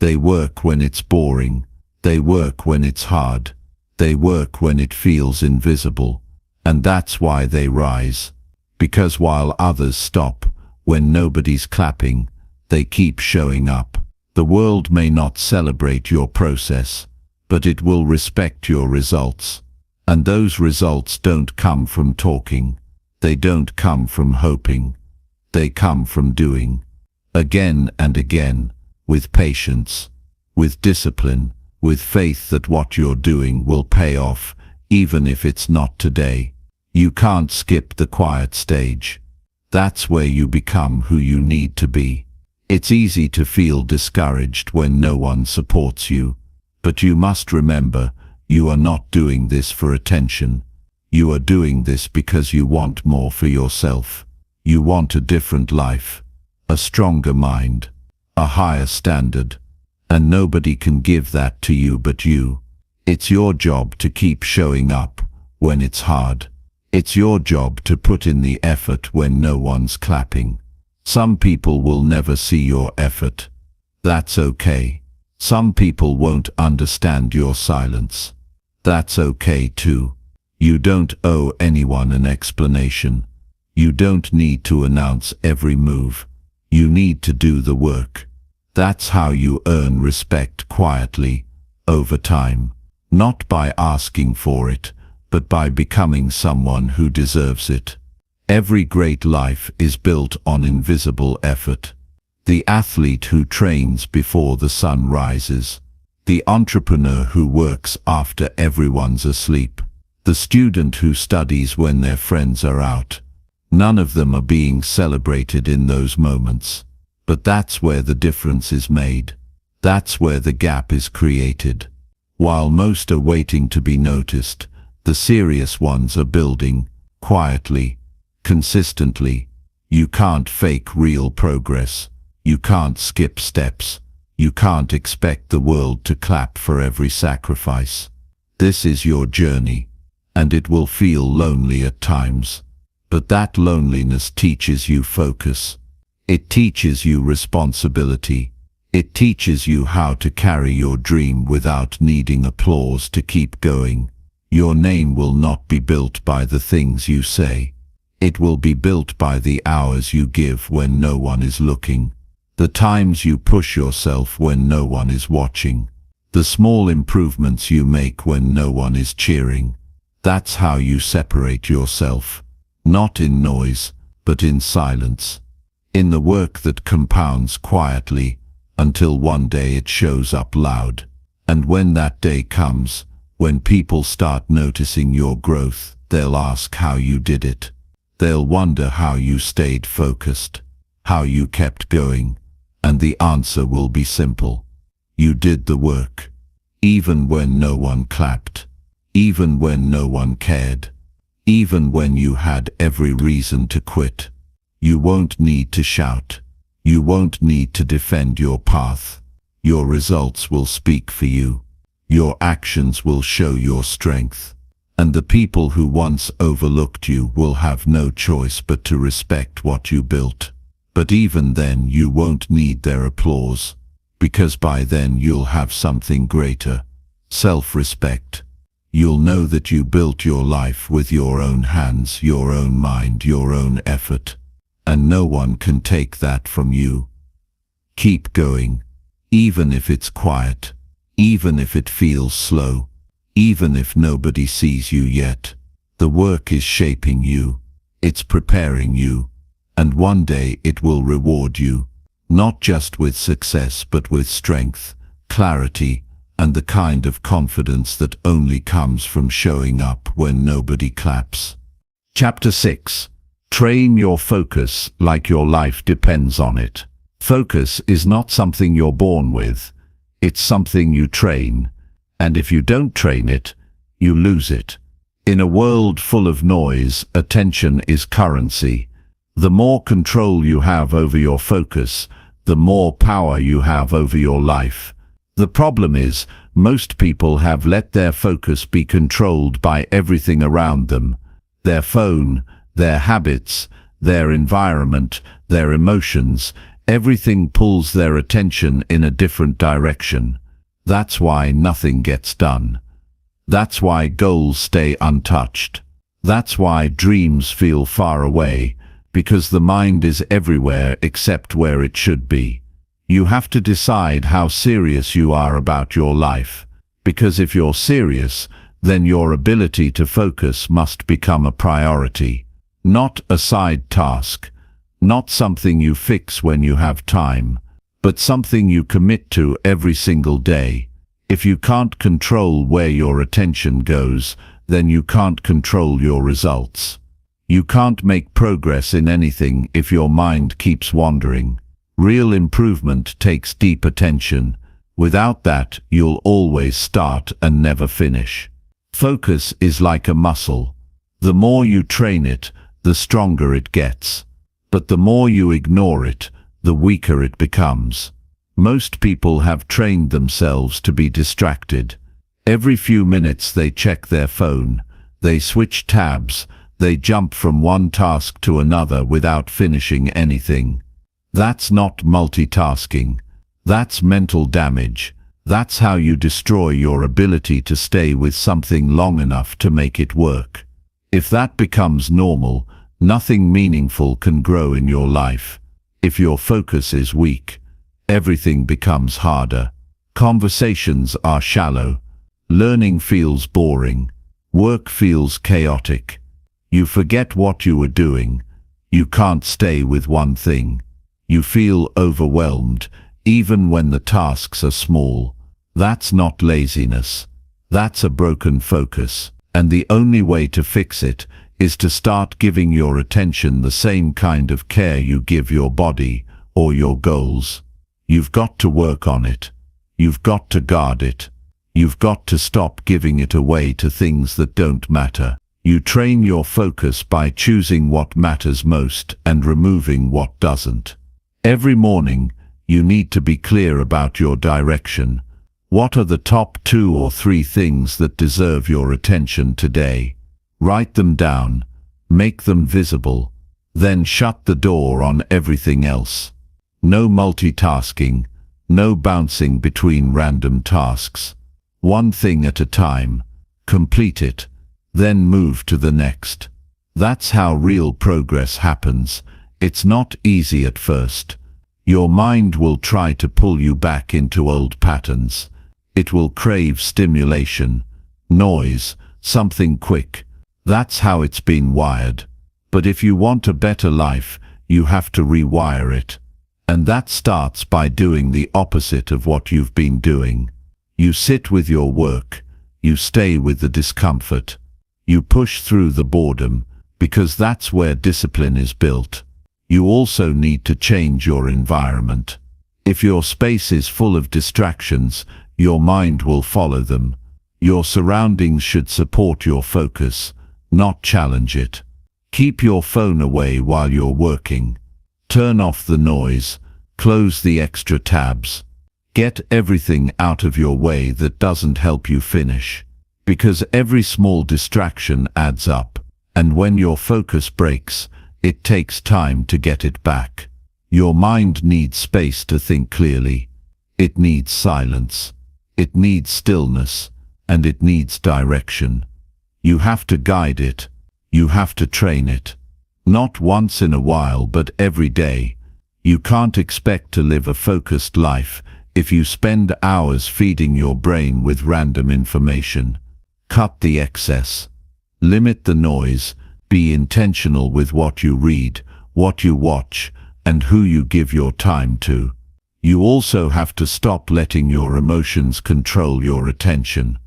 They work when it's boring. They work when it's hard. They work when it feels invisible, and that's why they rise. Because while others stop, when nobody's clapping, they keep showing up. The world may not celebrate your process, but it will respect your results. And those results don't come from talking. They don't come from hoping. They come from doing. Again and again, with patience, with discipline, with faith that what you're doing will pay off, even if it's not today. You can't skip the quiet stage. That's where you become who you need to be. It's easy to feel discouraged when no one supports you, but you must remember, you are not doing this for attention. You are doing this because you want more for yourself. You want a different life, a stronger mind, a higher standard, and nobody can give that to you but you. It's your job to keep showing up when it's hard. It's your job to put in the effort when no one's clapping. Some people will never see your effort. That's okay. Some people won't understand your silence. That's okay too. You don't owe anyone an explanation. You don't need to announce every move. You need to do the work. That's how you earn respect quietly, over time. Not by asking for it, but by becoming someone who deserves it. Every great life is built on invisible effort. The athlete who trains before the sun rises. The entrepreneur who works after everyone's asleep. The student who studies when their friends are out. None of them are being celebrated in those moments. But that's where the difference is made. That's where the gap is created. While most are waiting to be noticed, the serious ones are building, quietly, consistently. You can't fake real progress. You can't skip steps. You can't expect the world to clap for every sacrifice. This is your journey, and it will feel lonely at times. But that loneliness teaches you focus. It teaches you responsibility. It teaches you how to carry your dream without needing applause to keep going. Your name will not be built by the things you say. It will be built by the hours you give when no one is looking. The times you push yourself when no one is watching. The small improvements you make when no one is cheering. That's how you separate yourself. Not in noise, but in silence. In the work that compounds quietly, until one day it shows up loud. And when that day comes, when people start noticing your growth, they'll ask how you did it. They'll wonder how you stayed focused, how you kept going, and the answer will be simple. You did the work, even when no one clapped, even when no one cared, even when you had every reason to quit. You won't need to shout. You won't need to defend your path. Your results will speak for you. Your actions will show your strength. And the people who once overlooked you will have no choice but to respect what you built. But even then you won't need their applause, because by then you'll have something greater, self-respect. You'll know that you built your life with your own hands, your own mind, your own effort, and no one can take that from you. Keep going, even if it's quiet, even if it feels slow, even if nobody sees you yet. The work is shaping you, it's preparing you, and one day it will reward you, not just with success but with strength, clarity, and the kind of confidence that only comes from showing up when nobody claps. Chapter 6. Train your focus like your life depends on it. Focus is not something you're born with. It's something you train, and if you don't train it, you lose it. In a world full of noise, attention is currency. The more control you have over your focus, the more power you have over your life. The problem is, most people have let their focus be controlled by everything around them. Their phone, their habits, their environment, their emotions, everything pulls their attention in a different direction. That's why nothing gets done. That's why goals stay untouched. That's why dreams feel far away, because the mind is everywhere except where it should be. You have to decide how serious you are about your life, because if you're serious, then your ability to focus must become a priority, not a side task, not something you fix when you have time, but something you commit to every single day. If you can't control where your attention goes, then you can't control your results. You can't make progress in anything if your mind keeps wandering. Real improvement takes deep attention. Without that, you'll always start and never finish. Focus is like a muscle. The more you train it, the stronger it gets. But the more you ignore it, the weaker it becomes. Most people have trained themselves to be distracted. Every few minutes they check their phone, they switch tabs, they jump from one task to another without finishing anything. That's not multitasking. That's mental damage. That's how you destroy your ability to stay with something long enough to make it work. If that becomes normal, nothing meaningful can grow in your life. If your focus is weak, everything becomes harder. Conversations are shallow. Learning feels boring. Work feels chaotic. You forget what you were doing. You can't stay with one thing. You feel overwhelmed, even when the tasks are small. That's not laziness. That's a broken focus. And the only way to fix it is to start giving your attention the same kind of care you give your body or your goals. You've got to work on it. You've got to guard it. You've got to stop giving it away to things that don't matter. You train your focus by choosing what matters most and removing what doesn't. Every morning, you need to be clear about your direction. What are the top 2 or 3 things that deserve your attention today? Write them down, make them visible, then shut the door on everything else. No multitasking, no bouncing between random tasks. One thing at a time, complete it, then move to the next. That's how real progress happens. It's not easy at first. Your mind will try to pull you back into old patterns. It will crave stimulation, noise, something quick. That's how it's been wired. But if you want a better life, you have to rewire it. And that starts by doing the opposite of what you've been doing. You sit with your work. You stay with the discomfort. You push through the boredom, because that's where discipline is built. You also need to change your environment. If your space is full of distractions, your mind will follow them. Your surroundings should support your focus, not challenge it. Keep your phone away while you're working. Turn off the noise. Close the extra tabs. Get everything out of your way that doesn't help you finish. Because every small distraction adds up. And when your focus breaks, it takes time to get it back. Your mind needs space to think clearly. It needs silence. It needs stillness. And it needs direction. You have to guide it. You have to train it. Not once in a while, but every day. You can't expect to live a focused life if you spend hours feeding your brain with random information. Cut the excess. Limit the noise. Be intentional with what you read, what you watch, and who you give your time to. You also have to stop letting your emotions control your attention.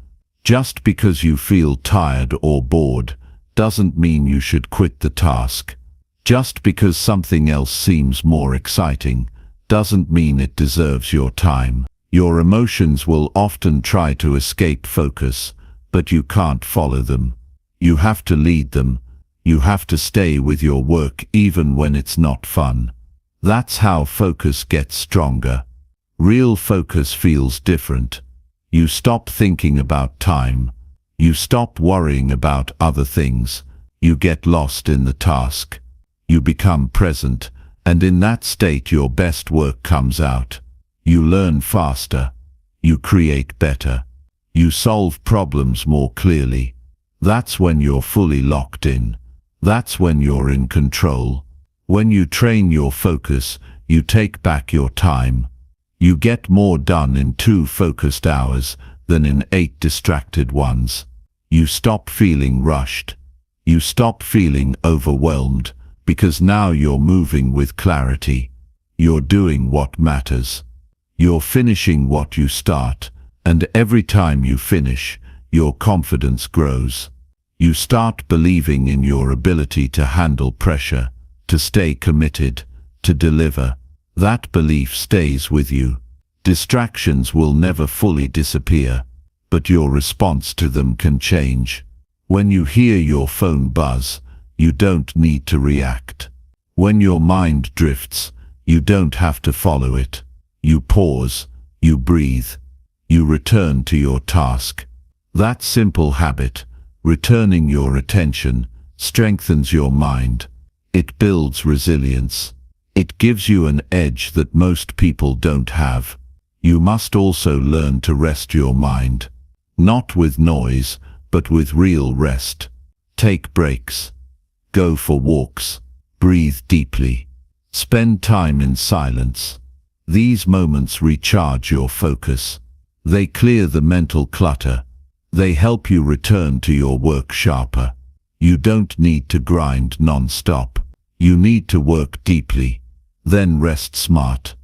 Just because you feel tired or bored doesn't mean you should quit the task. Just because something else seems more exciting doesn't mean it deserves your time. Your emotions will often try to escape focus, but you can't follow them. You have to lead them. You have to stay with your work even when it's not fun. That's how focus gets stronger. Real focus feels different. You stop thinking about time. You stop worrying about other things. You get lost in the task. You become present, and in that state your best work comes out. You learn faster. You create better. You solve problems more clearly. That's when you're fully locked in. That's when you're in control. When you train your focus, you take back your time. You get more done in 2 focused hours than in 8 distracted ones. You stop feeling rushed. You stop feeling overwhelmed, because now you're moving with clarity. You're doing what matters. You're finishing what you start, and every time you finish, your confidence grows. You start believing in your ability to handle pressure, to stay committed, to deliver. That belief stays with you. Distractions will never fully disappear, but your response to them can change. When you hear your phone buzz, you don't need to react. When your mind drifts, you don't have to follow it. You pause, you breathe, you return to your task. That simple habit, returning your attention, strengthens your mind. It builds resilience. It gives you an edge that most people don't have. You must also learn to rest your mind. Not with noise, but with real rest. Take breaks. Go for walks. Breathe deeply. Spend time in silence. These moments recharge your focus. They clear the mental clutter. They help you return to your work sharper. You don't need to grind non-stop. You need to work deeply. Then rest smart.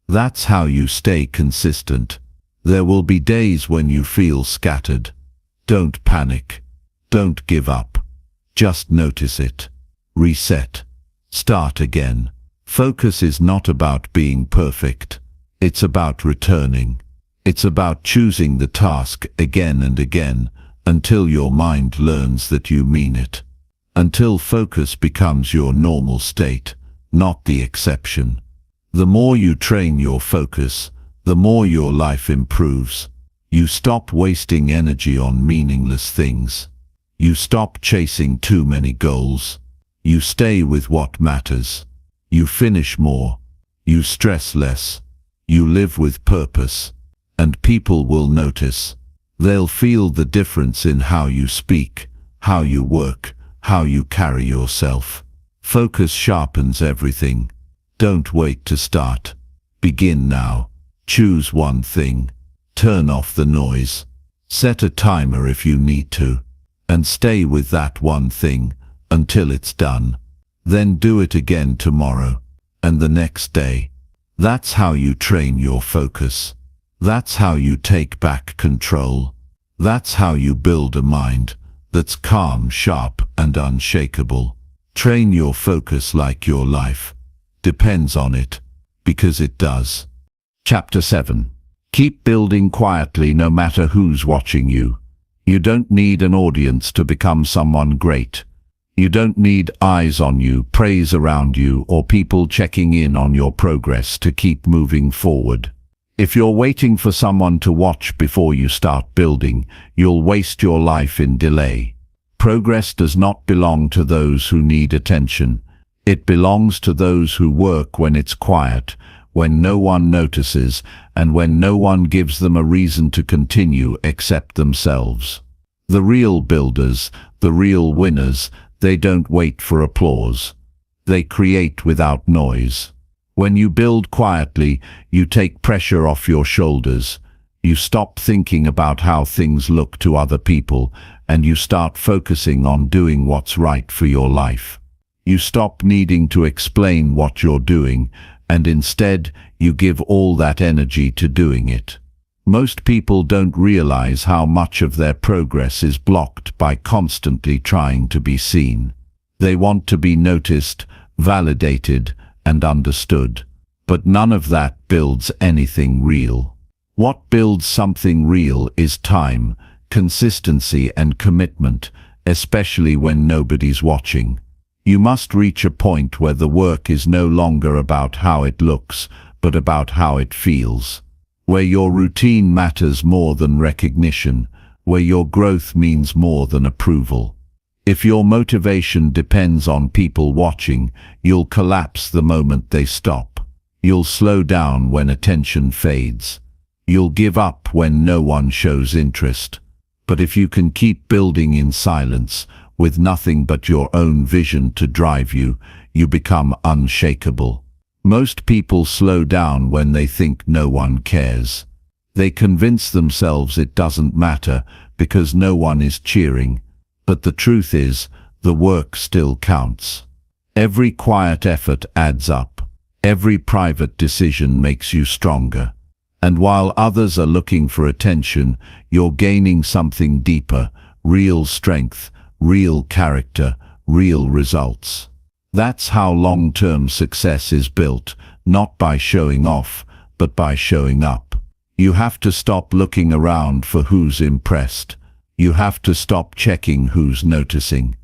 That's how you stay consistent. There will be days when you feel scattered. Don't panic. Don't give up. Just notice it. Reset. Start again. Focus is not about being perfect. It's about returning. It's about choosing the task again and again until your mind learns that you mean it. Until focus becomes your normal state, not the exception. The more you train your focus, the more your life improves. You stop wasting energy on meaningless things. You stop chasing too many goals. You stay with what matters. You finish more. You stress less. You live with purpose. And people will notice. They'll feel the difference in how you speak, how you work, how you carry yourself. Focus sharpens everything. Don't wait to start. Begin now. Choose one thing. Turn off the noise. Set a timer if you need to. And stay with that one thing until it's done. Then do it again tomorrow and the next day. That's how you train your focus. That's how you take back control. That's how you build a mind that's calm, sharp, and unshakable. Train your focus like your life depends on it, because it does. Chapter 7. Keep building quietly no matter who's watching you. You don't need an audience to become someone great. You don't need eyes on you, praise around you, or people checking in on your progress to keep moving forward. If you're waiting for someone to watch before you start building, you'll waste your life in delay. Progress does not belong to those who need attention. It belongs to those who work when it's quiet, when no one notices, and when no one gives them a reason to continue except themselves. The real builders, the real winners, they don't wait for applause. They create without noise. When you build quietly, you take pressure off your shoulders. You stop thinking about how things look to other people, and you start focusing on doing what's right for your life. You stop needing to explain what you're doing, and instead you give all that energy to doing it. Most people don't realize how much of their progress is blocked by constantly trying to be seen. They want to be noticed, validated, and understood. But none of that builds anything real. What builds something real is time, consistency, and commitment, especially when nobody's watching. You must reach a point where the work is no longer about how it looks, but about how it feels. Where your routine matters more than recognition, where your growth means more than approval. If your motivation depends on people watching, you'll collapse the moment they stop. You'll slow down when attention fades. You'll give up when no one shows interest. But if you can keep building in silence, with nothing but your own vision to drive you, you become unshakable. Most people slow down when they think no one cares. They convince themselves it doesn't matter because no one is cheering. But the truth is, the work still counts. Every quiet effort adds up. Every private decision makes you stronger. And while others are looking for attention, you're gaining something deeper, real strength, real character, real results. That's how long-term success is built, not by showing off, but by showing up. You have to stop looking around for who's impressed. You have to stop checking who's noticing.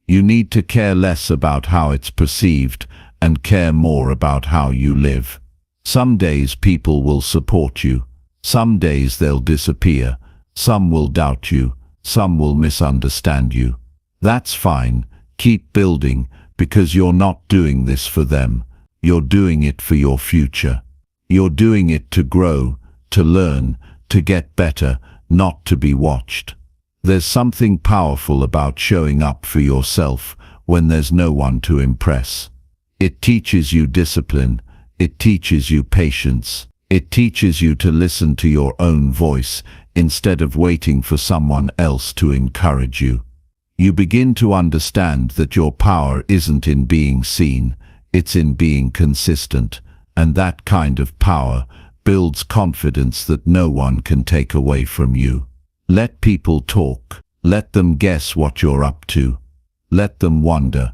You need to care less about how it's perceived and care more about how you live. Some days people will support you. Some days they'll disappear. Some will doubt you. Some will misunderstand you. That's fine. Keep building, because you're not doing this for them. You're doing it for your future. You're doing it to grow, to learn, to get better, not to be watched. There's something powerful about showing up for yourself when there's no one to impress. It teaches you discipline. It teaches you patience. It teaches you to listen to your own voice instead of waiting for someone else to encourage you. You begin to understand that your power isn't in being seen, it's in being consistent, and that kind of power builds confidence that no one can take away from you. Let people talk. Let them guess what you're up to. Let them wonder.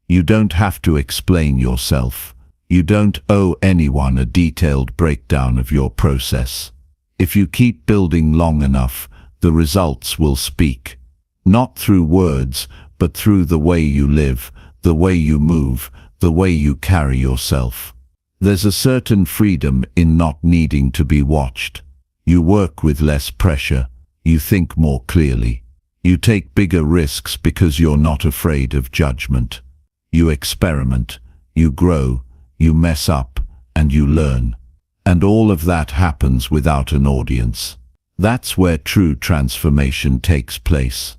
You don't have to explain yourself. You don't owe anyone a detailed breakdown of your process. If you keep building long enough, the results will speak. Not through words, but through the way you live, the way you move, the way you carry yourself. There's a certain freedom in not needing to be watched. You work with less pressure. You think more clearly. You take bigger risks because you're not afraid of judgment. You experiment. You grow. You mess up, and you learn. And all of that happens without an audience. That's where true transformation takes place.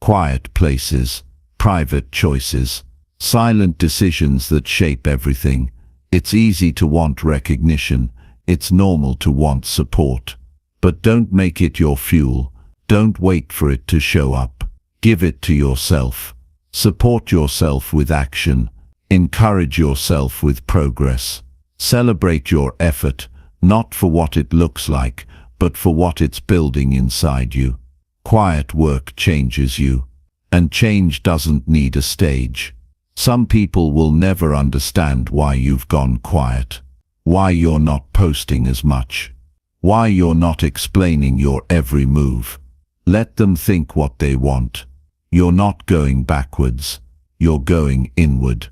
Quiet places, private choices, silent decisions that shape everything. It's easy to want recognition. It's normal to want support. But don't make it your fuel. Don't wait for it to show up. Give it to yourself. Support yourself with action. Encourage yourself with progress. Celebrate your effort, not for what it looks like, but for what it's building inside you. Quiet work changes you. And change doesn't need a stage. Some people will never understand why you've gone quiet. Why you're not posting as much. Why you're not explaining your every move. Let them think what they want. You're not going backwards. You're going inward.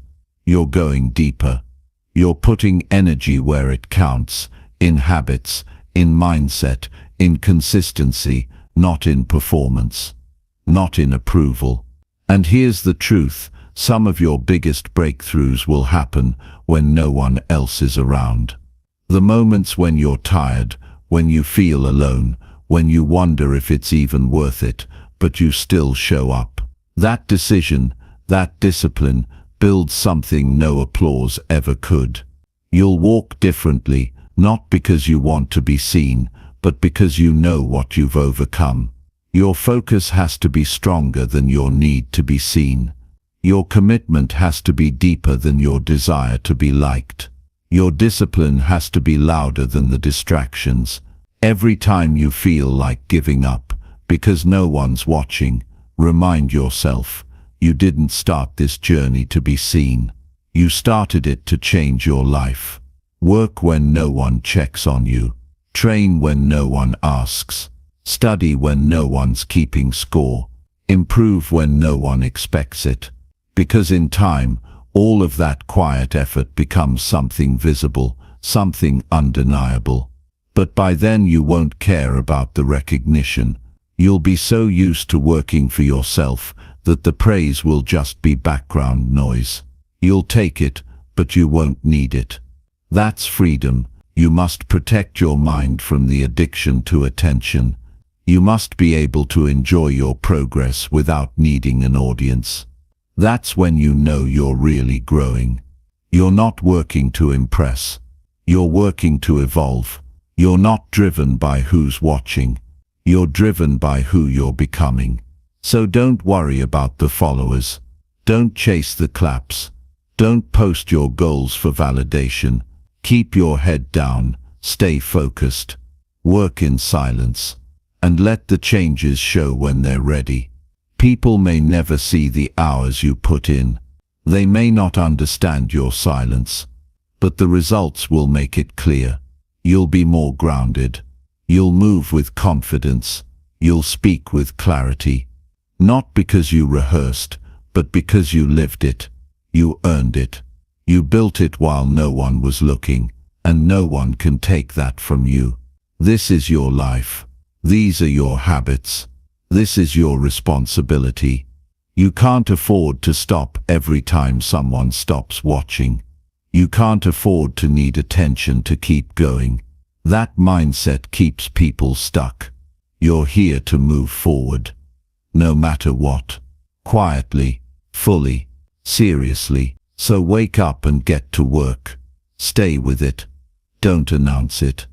You're going deeper. You're putting energy where it counts, in habits, in mindset, in consistency, not in performance, not in approval. And here's the truth, some of your biggest breakthroughs will happen when no one else is around. The moments when you're tired, when you feel alone, when you wonder if it's even worth it, but you still show up. That decision, that discipline, build something no applause ever could. You'll walk differently, not because you want to be seen, but because you know what you've overcome. Your focus has to be stronger than your need to be seen. Your commitment has to be deeper than your desire to be liked. Your discipline has to be louder than the distractions. Every time you feel like giving up, because no one's watching, remind yourself, you didn't start this journey to be seen. You started it to change your life. Work when no one checks on you. Train when no one asks. Study when no one's keeping score. Improve when no one expects it. Because in time, all of that quiet effort becomes something visible, something undeniable. But by then you won't care about the recognition. You'll be so used to working for yourself that the praise will just be background noise. You'll take it, but you won't need it. That's freedom. You must protect your mind from the addiction to attention. You must be able to enjoy your progress without needing an audience. That's when you know you're really growing. You're not working to impress. You're working to evolve. You're not driven by who's watching. You're driven by who you're becoming. So don't worry about the followers. Don't chase the claps. Don't post your goals for validation. Keep your head down, stay focused, work in silence, and let the changes show when they're ready. People may never see the hours you put in. They may not understand your silence, but the results will make it clear. You'll be more grounded. You'll move with confidence. You'll speak with clarity. Not because you rehearsed, but because you lived it. You earned it. You built it while no one was looking, and no one can take that from you. This is your life. These are your habits. This is your responsibility. You can't afford to stop every time someone stops watching. You can't afford to need attention to keep going. That mindset keeps people stuck. You're here to move forward, no matter what. Quietly, fully, seriously. So wake up and get to work. Stay with it. Don't announce it.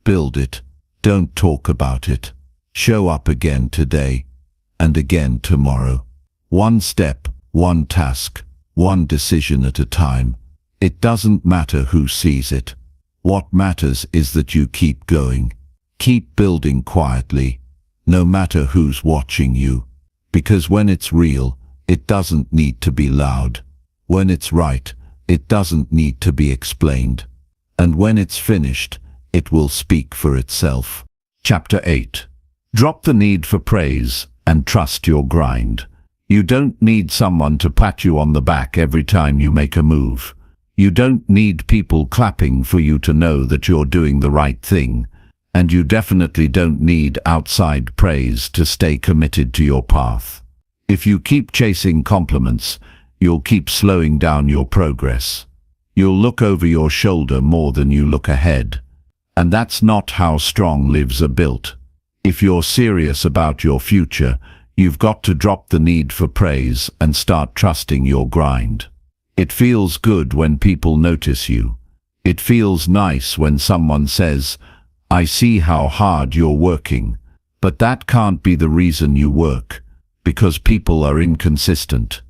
Build it. Don't talk about it. Show up again today, and again tomorrow. One step, one task, one decision at a time. It doesn't matter who sees it. What matters is that you keep going. Keep building quietly, no matter who's watching you. Because when it's real, it doesn't need to be loud. When it's right, it doesn't need to be explained. And when it's finished, it will speak for itself. Chapter 8. Drop the need for praise and trust your grind. You don't need someone to pat you on the back every time you make a move. You don't need people clapping for you to know that you're doing the right thing. And you definitely don't need outside praise to stay committed to your path. If you keep chasing compliments, you'll keep slowing down your progress. You'll look over your shoulder more than you look ahead. And that's not how strong lives are built. If you're serious about your future, you've got to drop the need for praise and start trusting your grind. It feels good when people notice you. It feels nice when someone says, "I see how hard you're working." But that can't be the reason you work, because people are inconsistent.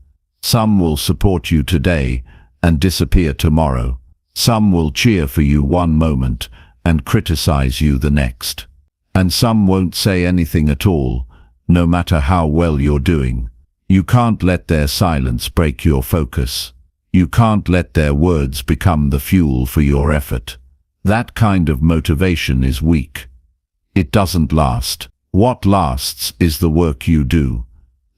Some will support you today and disappear tomorrow. Some will cheer for you one moment and criticize you the next. And some won't say anything at all, no matter how well you're doing. You can't let their silence break your focus. You can't let their words become the fuel for your effort. That kind of motivation is weak. It doesn't last. What lasts is the work you do,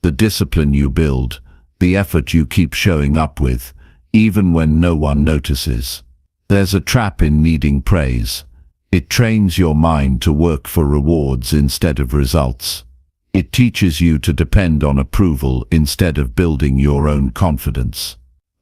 the discipline you build, the effort you keep showing up with, even when no one notices. There's a trap in needing praise. It trains your mind to work for rewards instead of results. It teaches you to depend on approval instead of building your own confidence.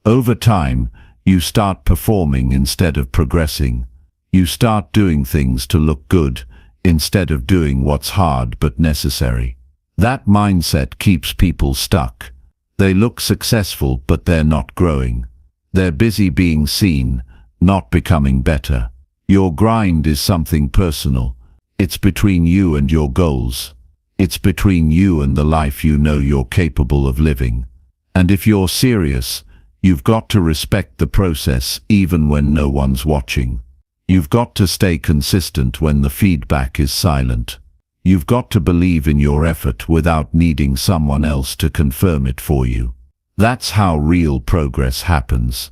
Over time, you start performing instead of progressing. You start doing things to look good instead of doing what's hard but necessary. That mindset keeps people stuck. They look successful, but they're not growing. They're busy being seen, not becoming better. Your grind is something personal. It's between you and your goals. It's between you and the life you know you're capable of living. And if you're serious, you've got to respect the process even when no one's watching. You've got to stay consistent when the feedback is silent. You've got to believe in your effort without needing someone else to confirm it for you. That's how real progress happens.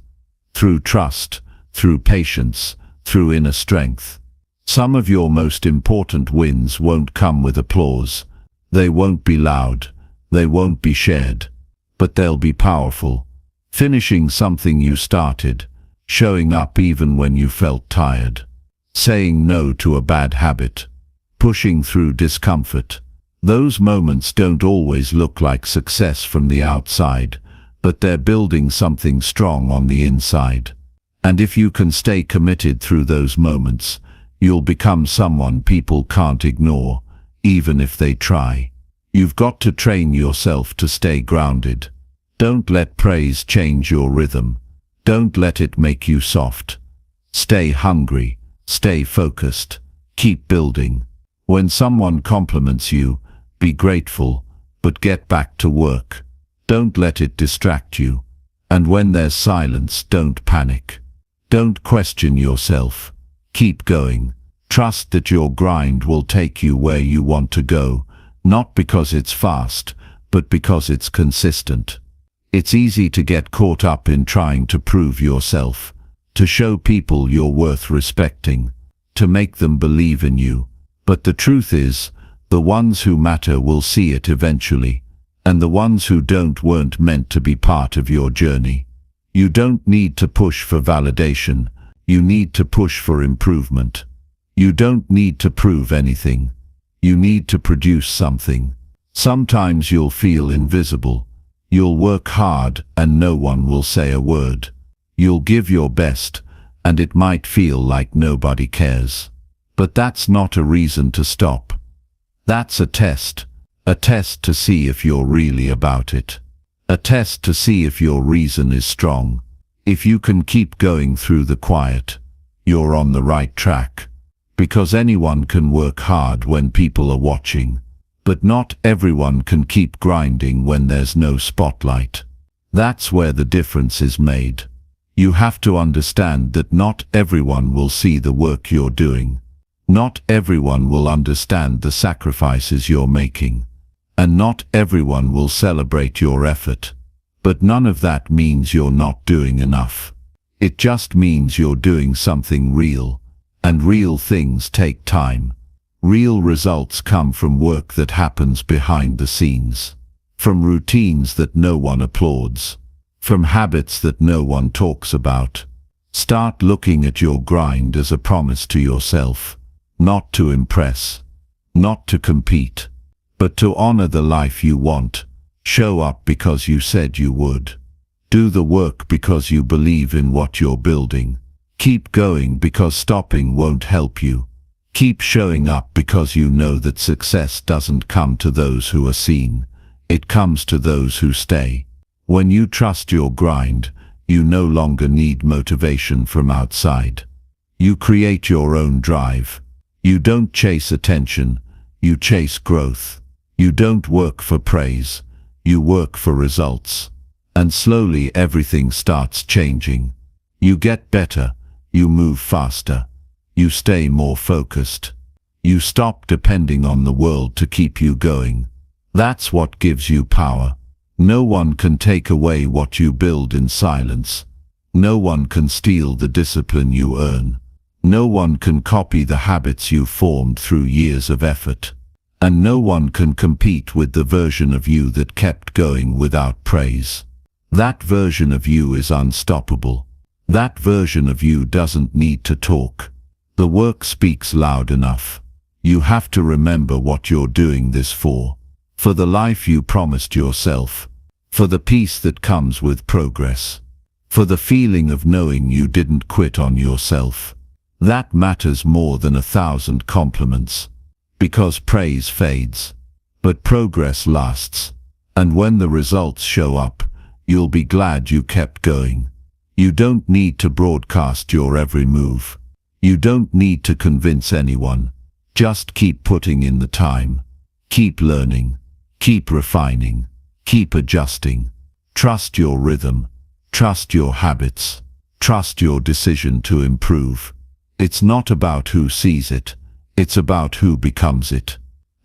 Through trust, through patience, through inner strength. Some of your most important wins won't come with applause. They won't be loud. They won't be shared. But they'll be powerful. Finishing something you started. Showing up even when you felt tired. Saying no to a bad habit. Pushing through discomfort. Those moments don't always look like success from the outside, but they're building something strong on the inside. And if you can stay committed through those moments, you'll become someone people can't ignore, even if they try. You've got to train yourself to stay grounded. Don't let praise change your rhythm. Don't let it make you soft. Stay hungry. Stay focused. Keep building. When someone compliments you, be grateful, but get back to work. Don't let it distract you. And when there's silence, don't panic. Don't question yourself. Keep going. Trust that your grind will take you where you want to go, not because it's fast, but because it's consistent. It's easy to get caught up in trying to prove yourself, to show people you're worth respecting, to make them believe in you. But the truth is, the ones who matter will see it eventually, and the ones who don't weren't meant to be part of your journey. You don't need to push for validation. You need to push for improvement. You don't need to prove anything. You need to produce something. Sometimes you'll feel invisible. You'll work hard and no one will say a word. You'll give your best, and it might feel like nobody cares. But that's not a reason to stop. That's a test to see if you're really about it. A test to see if your reason is strong. If you can keep going through the quiet, you're on the right track. Because anyone can work hard when people are watching, but not everyone can keep grinding when there's no spotlight. That's where the difference is made. You have to understand that not everyone will see the work you're doing. Not everyone will understand the sacrifices you're making. And not everyone will celebrate your effort. But none of that means you're not doing enough. It just means you're doing something real. And real things take time. Real results come from work that happens behind the scenes. From routines that no one applauds. From habits that no one talks about. Start looking at your grind as a promise to yourself. Not to impress. Not to compete. But to honor the life you want. Show up because you said you would. Do the work because you believe in what you're building. Keep going because stopping won't help you. Keep showing up because you know that success doesn't come to those who are seen. It comes to those who stay. When you trust your grind, you no longer need motivation from outside. You create your own drive. You don't chase attention, you chase growth. You don't work for praise, you work for results. And slowly everything starts changing. You get better, you move faster, you stay more focused. You stop depending on the world to keep you going. That's what gives you power. No one can take away what you build in silence. No one can steal the discipline you earn. No one can copy the habits you formed through years of effort. And no one can compete with the version of you that kept going without praise. That version of you is unstoppable. That version of you doesn't need to talk. The work speaks loud enough. You have to remember what you're doing this for. For the life you promised yourself. For the peace that comes with progress. For the feeling of knowing you didn't quit on yourself. That matters more than 1,000 compliments. Because praise fades, but progress lasts. And when the results show up, you'll be glad you kept going. You don't need to broadcast your every move. You don't need to convince anyone. Just keep putting in the time. Keep learning. Keep refining. Keep adjusting. Trust your rhythm. Trust your habits. Trust your decision to improve. It's not about who sees it. It's about who becomes it.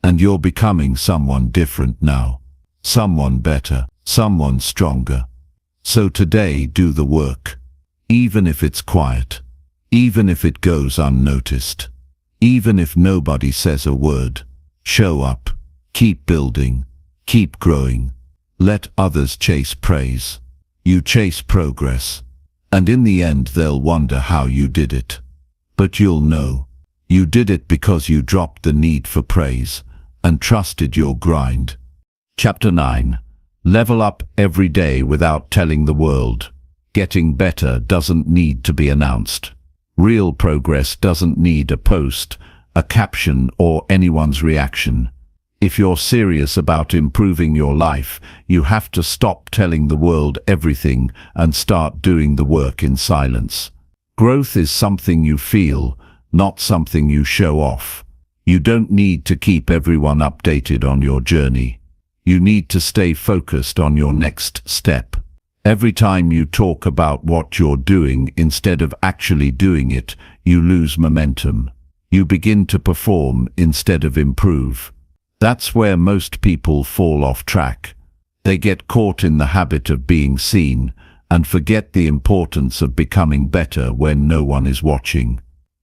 And you're becoming someone different now. Someone better. Someone stronger. So today do the work. Even if it's quiet. Even if it goes unnoticed. Even if nobody says a word. Show up. Keep building. Keep growing. Let others chase praise. You chase progress. And in the end they'll wonder how you did it. But you'll know. You did it because you dropped the need for praise and trusted your grind. Chapter 9. Level up every day without telling the world. Getting better doesn't need to be announced. Real progress doesn't need a post, a caption, or anyone's reaction. If you're serious about improving your life, you have to stop telling the world everything and start doing the work in silence. Growth is something you feel, not something you show off. You don't need to keep everyone updated on your journey. You need to stay focused on your next step. Every time you talk about what you're doing instead of actually doing it, you lose momentum. You begin to perform instead of improve. That's where most people fall off track. They get caught in the habit of being seen and forget the importance of becoming better when no one is watching.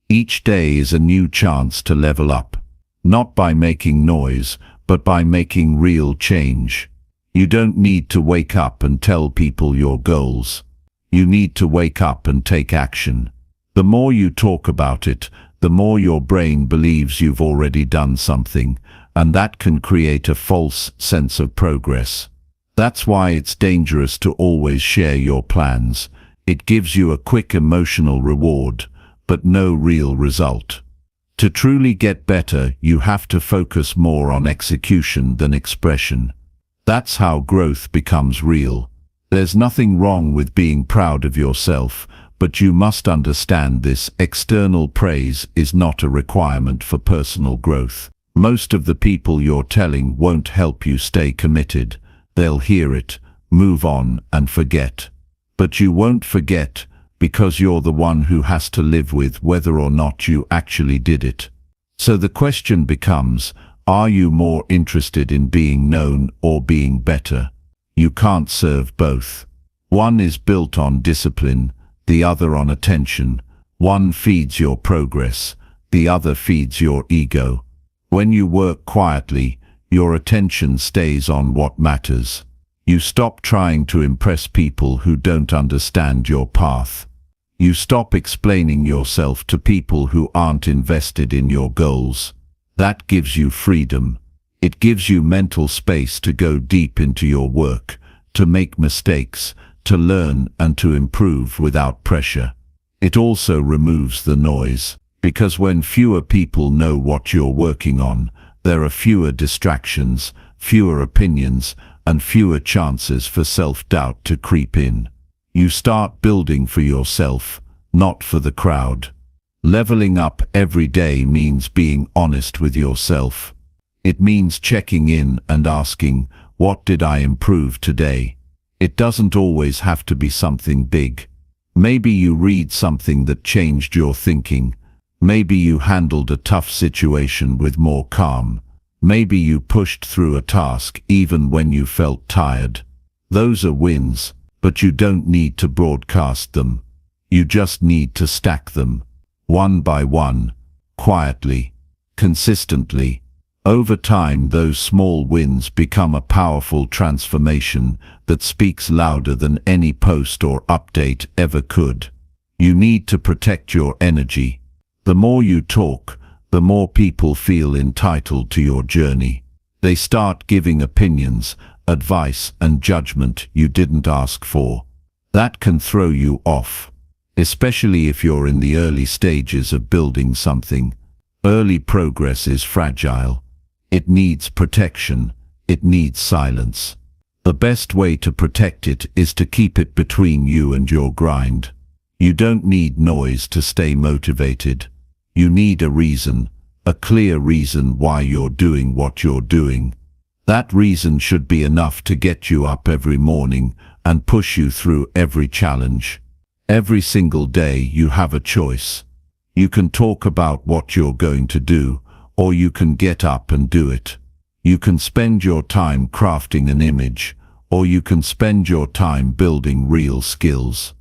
Each day is a new chance to level up, not by making noise, but by making real change. You don't need to wake up and tell people your goals. You need to wake up and take action. The more you talk about it, the more your brain believes you've already done something, and that can create a false sense of progress. That's why it's dangerous to always share your plans. It gives you a quick emotional reward, but no real result. To truly get better, you have to focus more on execution than expression. That's how growth becomes real. There's nothing wrong with being proud of yourself, but you must understand this: external praise is not a requirement for personal growth. Most of the people you're telling won't help you stay committed. They'll hear it, move on, and forget. But you won't forget, because you're the one who has to live with whether or not you actually did it. So the question becomes, are you more interested in being known or being better? You can't serve both. One is built on discipline, the other on attention. One feeds your progress, the other feeds your ego. When you work quietly, your attention stays on what matters. You stop trying to impress people who don't understand your path. You stop explaining yourself to people who aren't invested in your goals. That gives you freedom. It gives you mental space to go deep into your work, to make mistakes, to learn and to improve without pressure. It also removes the noise, because when fewer people know what you're working on, there are fewer distractions, fewer opinions, and fewer chances for self-doubt to creep in. You start building for yourself, not for the crowd. Leveling up every day means being honest with yourself. It means checking in and asking, what did I improve today? It doesn't always have to be something big. Maybe you read something that changed your thinking. Maybe you handled a tough situation with more calm. Maybe you pushed through a task even when you felt tired. Those are wins, but you don't need to broadcast them. You just need to stack them, one by one, quietly, consistently. Over time, those small wins become a powerful transformation that speaks louder than any post or update ever could. You need to protect your energy. The more you talk, the more people feel entitled to your journey. They start giving opinions, advice, and judgment you didn't ask for. That can throw you off, especially if you're in the early stages of building something. Early progress is fragile. It needs protection. It needs silence. The best way to protect it is to keep it between you and your grind. You don't need noise to stay motivated. You need a reason, a clear reason why you're doing what you're doing. That reason should be enough to get you up every morning and push you through every challenge. Every single day you have a choice. You can talk about what you're going to do, or you can get up and do it. You can spend your time crafting an image, or you can spend your time building real skills.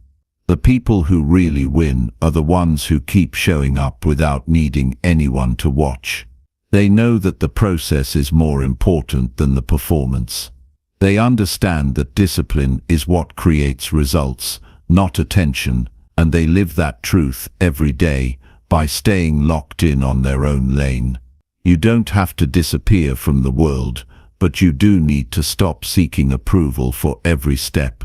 The people who really win are the ones who keep showing up without needing anyone to watch. They know that the process is more important than the performance. They understand that discipline is what creates results, not attention, and they live that truth every day by staying locked in on their own lane. You don't have to disappear from the world, but you do need to stop seeking approval for every step.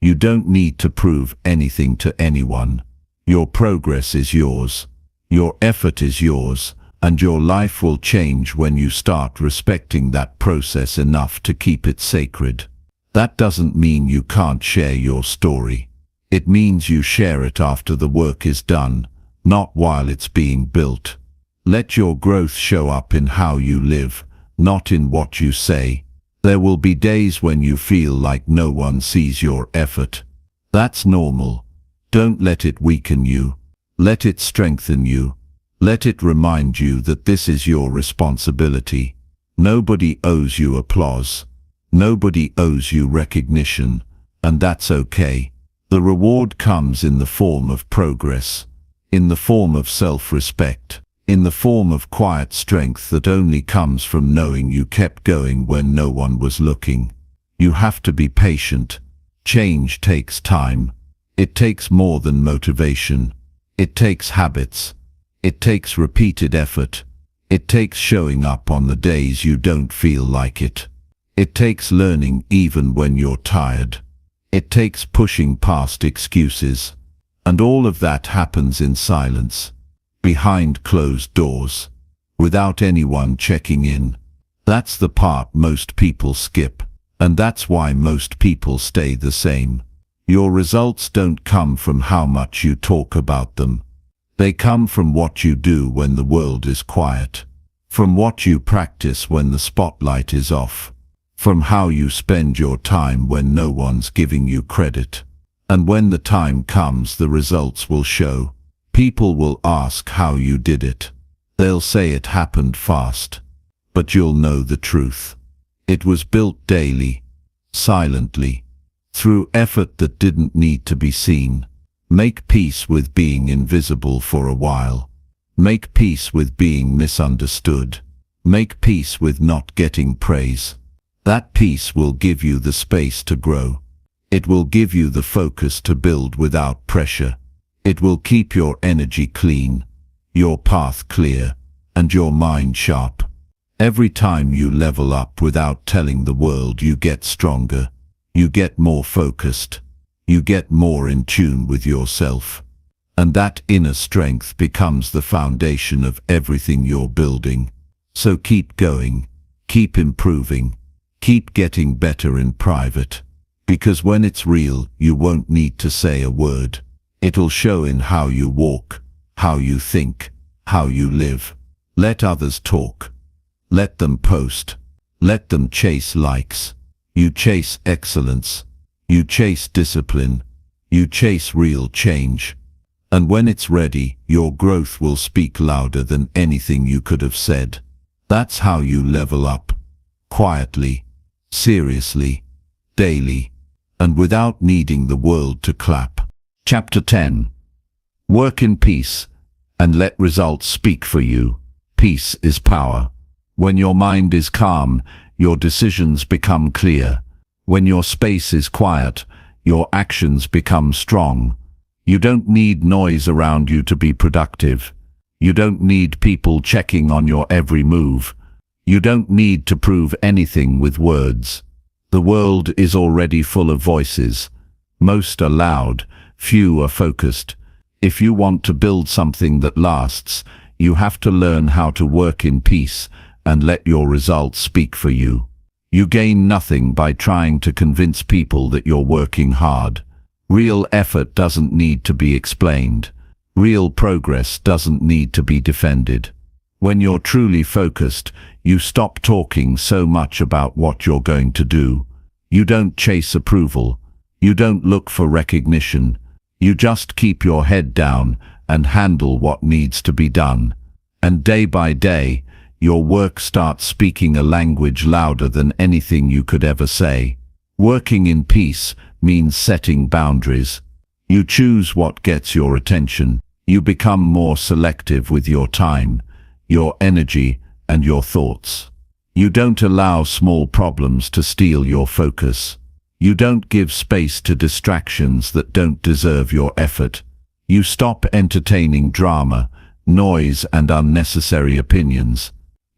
You don't need to prove anything to anyone. Your progress is yours. Your effort is yours, and your life will change when you start respecting that process enough to keep it sacred. That doesn't mean you can't share your story. It means you share it after the work is done, not while it's being built. Let your growth show up in how you live, not in what you say. There will be days when you feel like no one sees your effort. That's normal. Don't let it weaken you. Let it strengthen you. Let it remind you that this is your responsibility. Nobody owes you applause. Nobody owes you recognition, and that's okay. The reward comes in the form of progress, in the form of self-respect, in the form of quiet strength that only comes from knowing you kept going when no one was looking. You have to be patient. Change takes time. It takes more than motivation. It takes habits. It takes repeated effort. It takes showing up on the days you don't feel like it. It takes learning even when you're tired. It takes pushing past excuses. And all of that happens in silence, behind closed doors, without anyone checking in. That's the part most people skip, and that's why most people stay the same. Your results don't come from how much you talk about them. They come from what you do when the world is quiet, from what you practice when the spotlight is off, from how you spend your time when no one's giving you credit. And when the time comes, the results will show. People will ask how you did it. They'll say it happened fast. But you'll know the truth. It was built daily, silently, through effort that didn't need to be seen. Make peace with being invisible for a while. Make peace with being misunderstood. Make peace with not getting praise. That peace will give you the space to grow. It will give you the focus to build without pressure. It will keep your energy clean, your path clear, and your mind sharp. Every time you level up without telling the world, you get stronger. You get more focused. You get more in tune with yourself. And that inner strength becomes the foundation of everything you're building. So keep going, keep improving, keep getting better in private. Because when it's real, you won't need to say a word. It'll show in how you walk, how you think, how you live. Let others talk. Let them post. Let them chase likes. You chase excellence. You chase discipline. You chase real change. And when it's ready, your growth will speak louder than anything you could have said. That's how you level up. Quietly, seriously, daily, and without needing the world to clap. Chapter 10. Work in peace, and let results speak for you. Peace is power. When your mind is calm, your decisions become clear. When your space is quiet, your actions become strong. You don't need noise around you to be productive. You don't need people checking on your every move. You don't need to prove anything with words. The world is already full of voices. Most are loud, few are focused. If you want to build something that lasts, you have to learn how to work in peace and let your results speak for you. You gain nothing by trying to convince people that you're working hard. Real effort doesn't need to be explained. Real progress doesn't need to be defended. When you're truly focused, you stop talking so much about what you're going to do. You don't chase approval. You don't look for recognition. You just keep your head down and handle what needs to be done. And day by day, your work starts speaking a language louder than anything you could ever say. Working in peace means setting boundaries. You choose what gets your attention. You become more selective with your time, your energy, and your thoughts. You don't allow small problems to steal your focus. You don't give space to distractions that don't deserve your effort. You stop entertaining drama, noise, and unnecessary opinions.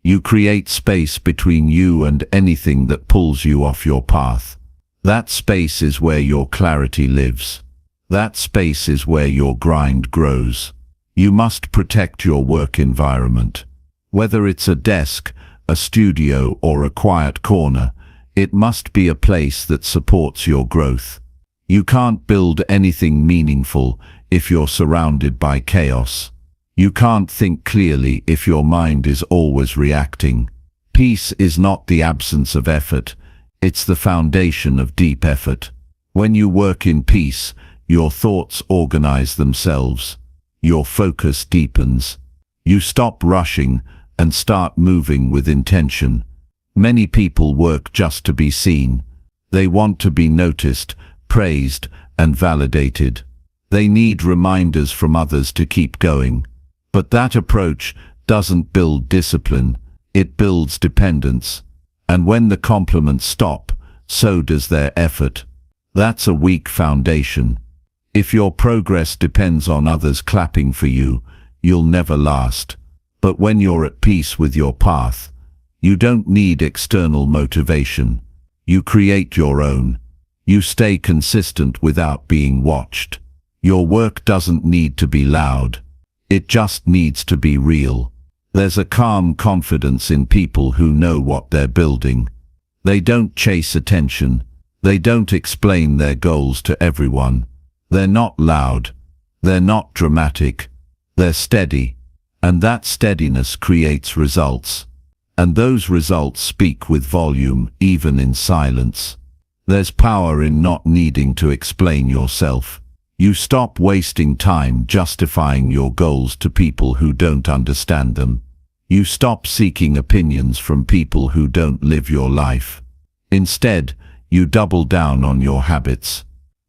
You create space between you and anything that pulls you off your path. That space is where your clarity lives. That space is where your grind grows. You must protect your work environment. Whether it's a desk, a studio, or a quiet corner, it must be a place that supports your growth. You can't build anything meaningful if you're surrounded by chaos. You can't think clearly if your mind is always reacting. Peace is not the absence of effort, it's the foundation of deep effort. When you work in peace, your thoughts organize themselves. Your focus deepens. You stop rushing and start moving with intention. Many people work just to be seen. They want to be noticed, praised, and validated. They need reminders from others to keep going. But that approach doesn't build discipline, it builds dependence. And when the compliments stop, so does their effort. That's a weak foundation. If your progress depends on others clapping for you, you'll never last. But when you're at peace with your path, you don't need external motivation. You create your own. You stay consistent without being watched. Your work doesn't need to be loud. It just needs to be real. There's a calm confidence in people who know what they're building. They don't chase attention. They don't explain their goals to everyone. They're not loud. They're not dramatic. They're steady. And that steadiness creates results. And those results speak with volume, even in silence. There's power in not needing to explain yourself. You stop wasting time justifying your goals to people who don't understand them. You stop seeking opinions from people who don't live your life. Instead, you double down on your habits.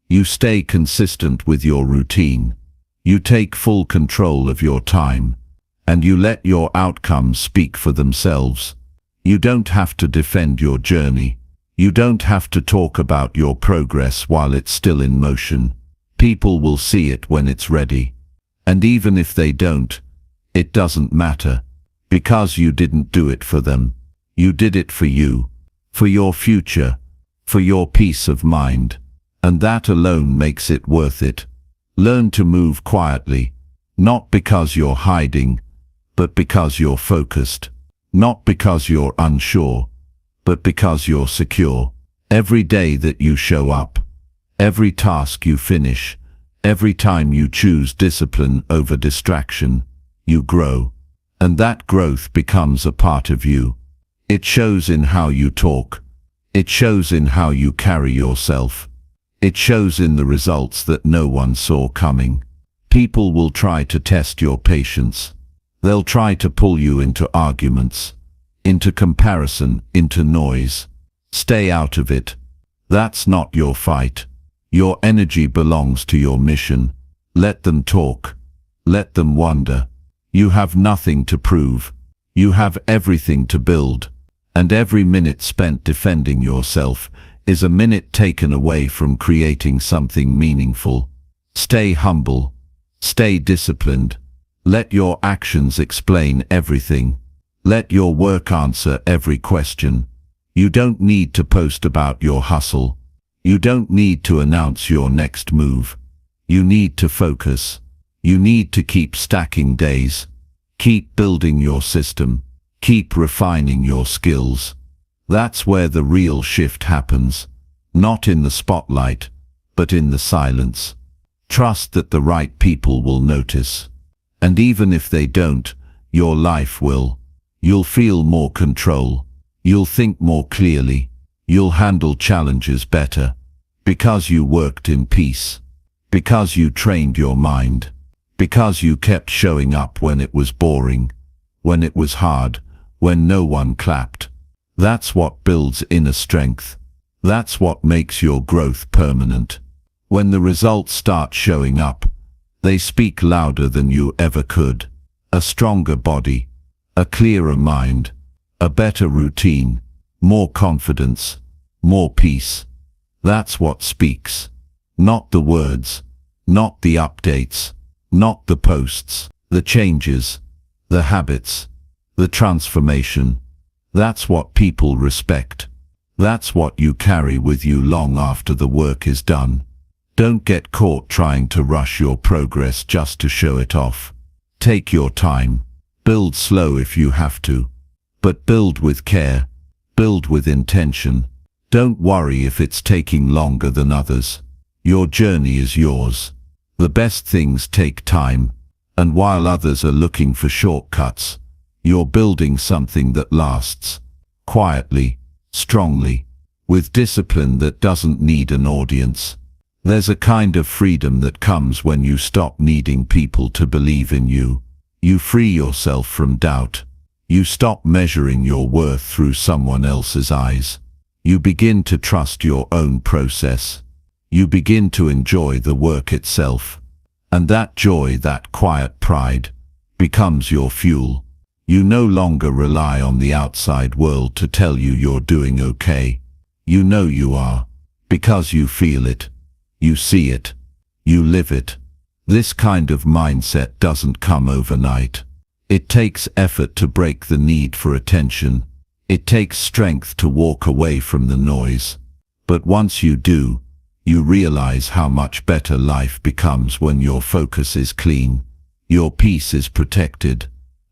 You stay consistent with your routine. You take full control of your time. And you let your outcomes speak for themselves. You don't have to defend your journey. You don't have to talk about your progress while it's still in motion. People will see it when it's ready. And even if they don't, it doesn't matter. Because you didn't do it for them. You did it for you. For your future. For your peace of mind. And that alone makes it worth it. Learn to move quietly. Not because you're hiding, but because you're focused. Not because you're unsure, but because you're secure. Every day that you show up, every task you finish, every time you choose discipline over distraction, you grow. And that growth becomes a part of you. It shows in how you talk. It shows in how you carry yourself. It shows in the results that no one saw coming. People will try to test your patience. They'll try to pull you into arguments, into comparison, into noise. Stay out of it. That's not your fight. Your energy belongs to your mission. Let them talk. Let them wonder. You have nothing to prove. You have everything to build. And every minute spent defending yourself is a minute taken away from creating something meaningful. Stay humble. Stay disciplined. Let your actions explain everything. Let your work answer every question. You don't need to post about your hustle. You don't need to announce your next move. You need to focus. You need to keep stacking days. Keep building your system. Keep refining your skills. That's where the real shift happens. Not in the spotlight, but in the silence. Trust that the right people will notice. And even if they don't, your life will. You'll feel more control. You'll think more clearly. You'll handle challenges better. Because you worked in peace. Because you trained your mind. Because you kept showing up when it was boring. When it was hard. When no one clapped. That's what builds inner strength. That's what makes your growth permanent. When the results start showing up, they speak louder than you ever could. A stronger body, a clearer mind, a better routine, more confidence, more peace. That's what speaks. Not the words, not the updates, not the posts, the changes, the habits, the transformation. That's what people respect. That's what you carry with you long after the work is done. Don't get caught trying to rush your progress just to show it off. Take your time. Build slow if you have to. But build with care. Build with intention. Don't worry if it's taking longer than others. Your journey is yours. The best things take time, and while others are looking for shortcuts, you're building something that lasts. Quietly, strongly, with discipline that doesn't need an audience. There's a kind of freedom that comes when you stop needing people to believe in you. You free yourself from doubt. You stop measuring your worth through someone else's eyes. You begin to trust your own process. You begin to enjoy the work itself. And that joy, that quiet pride, becomes your fuel. You no longer rely on the outside world to tell you you're doing okay. You know you are, because you feel it. You see it. You live it. This kind of mindset doesn't come overnight. It takes effort to break the need for attention. It takes strength to walk away from the noise. But once you do, you realize how much better life becomes when your focus is clean, your peace is protected,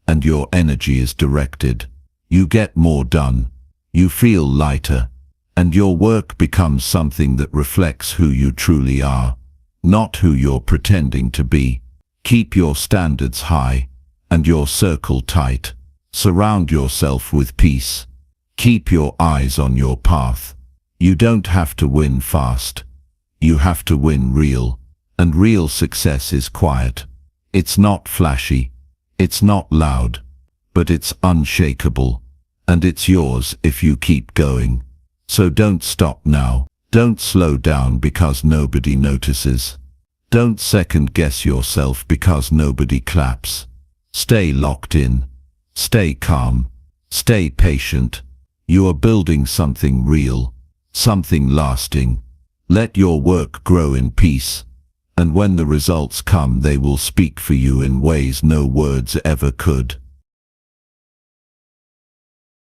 and your energy is directed. You get more done. You feel lighter. And your work becomes something that reflects who you truly are, not who you're pretending to be. Keep your standards high, and your circle tight. Surround yourself with peace. Keep your eyes on your path. You don't have to win fast. You have to win real. And real success is quiet. It's not flashy. It's not loud. But it's unshakable. And it's yours if you keep going. So don't stop now. Don't slow down because nobody notices. Don't second guess yourself because nobody claps. Stay locked in. Stay calm. Stay patient. You are building something real, something lasting. Let your work grow in peace. And when the results come, they will speak for you in ways no words ever could.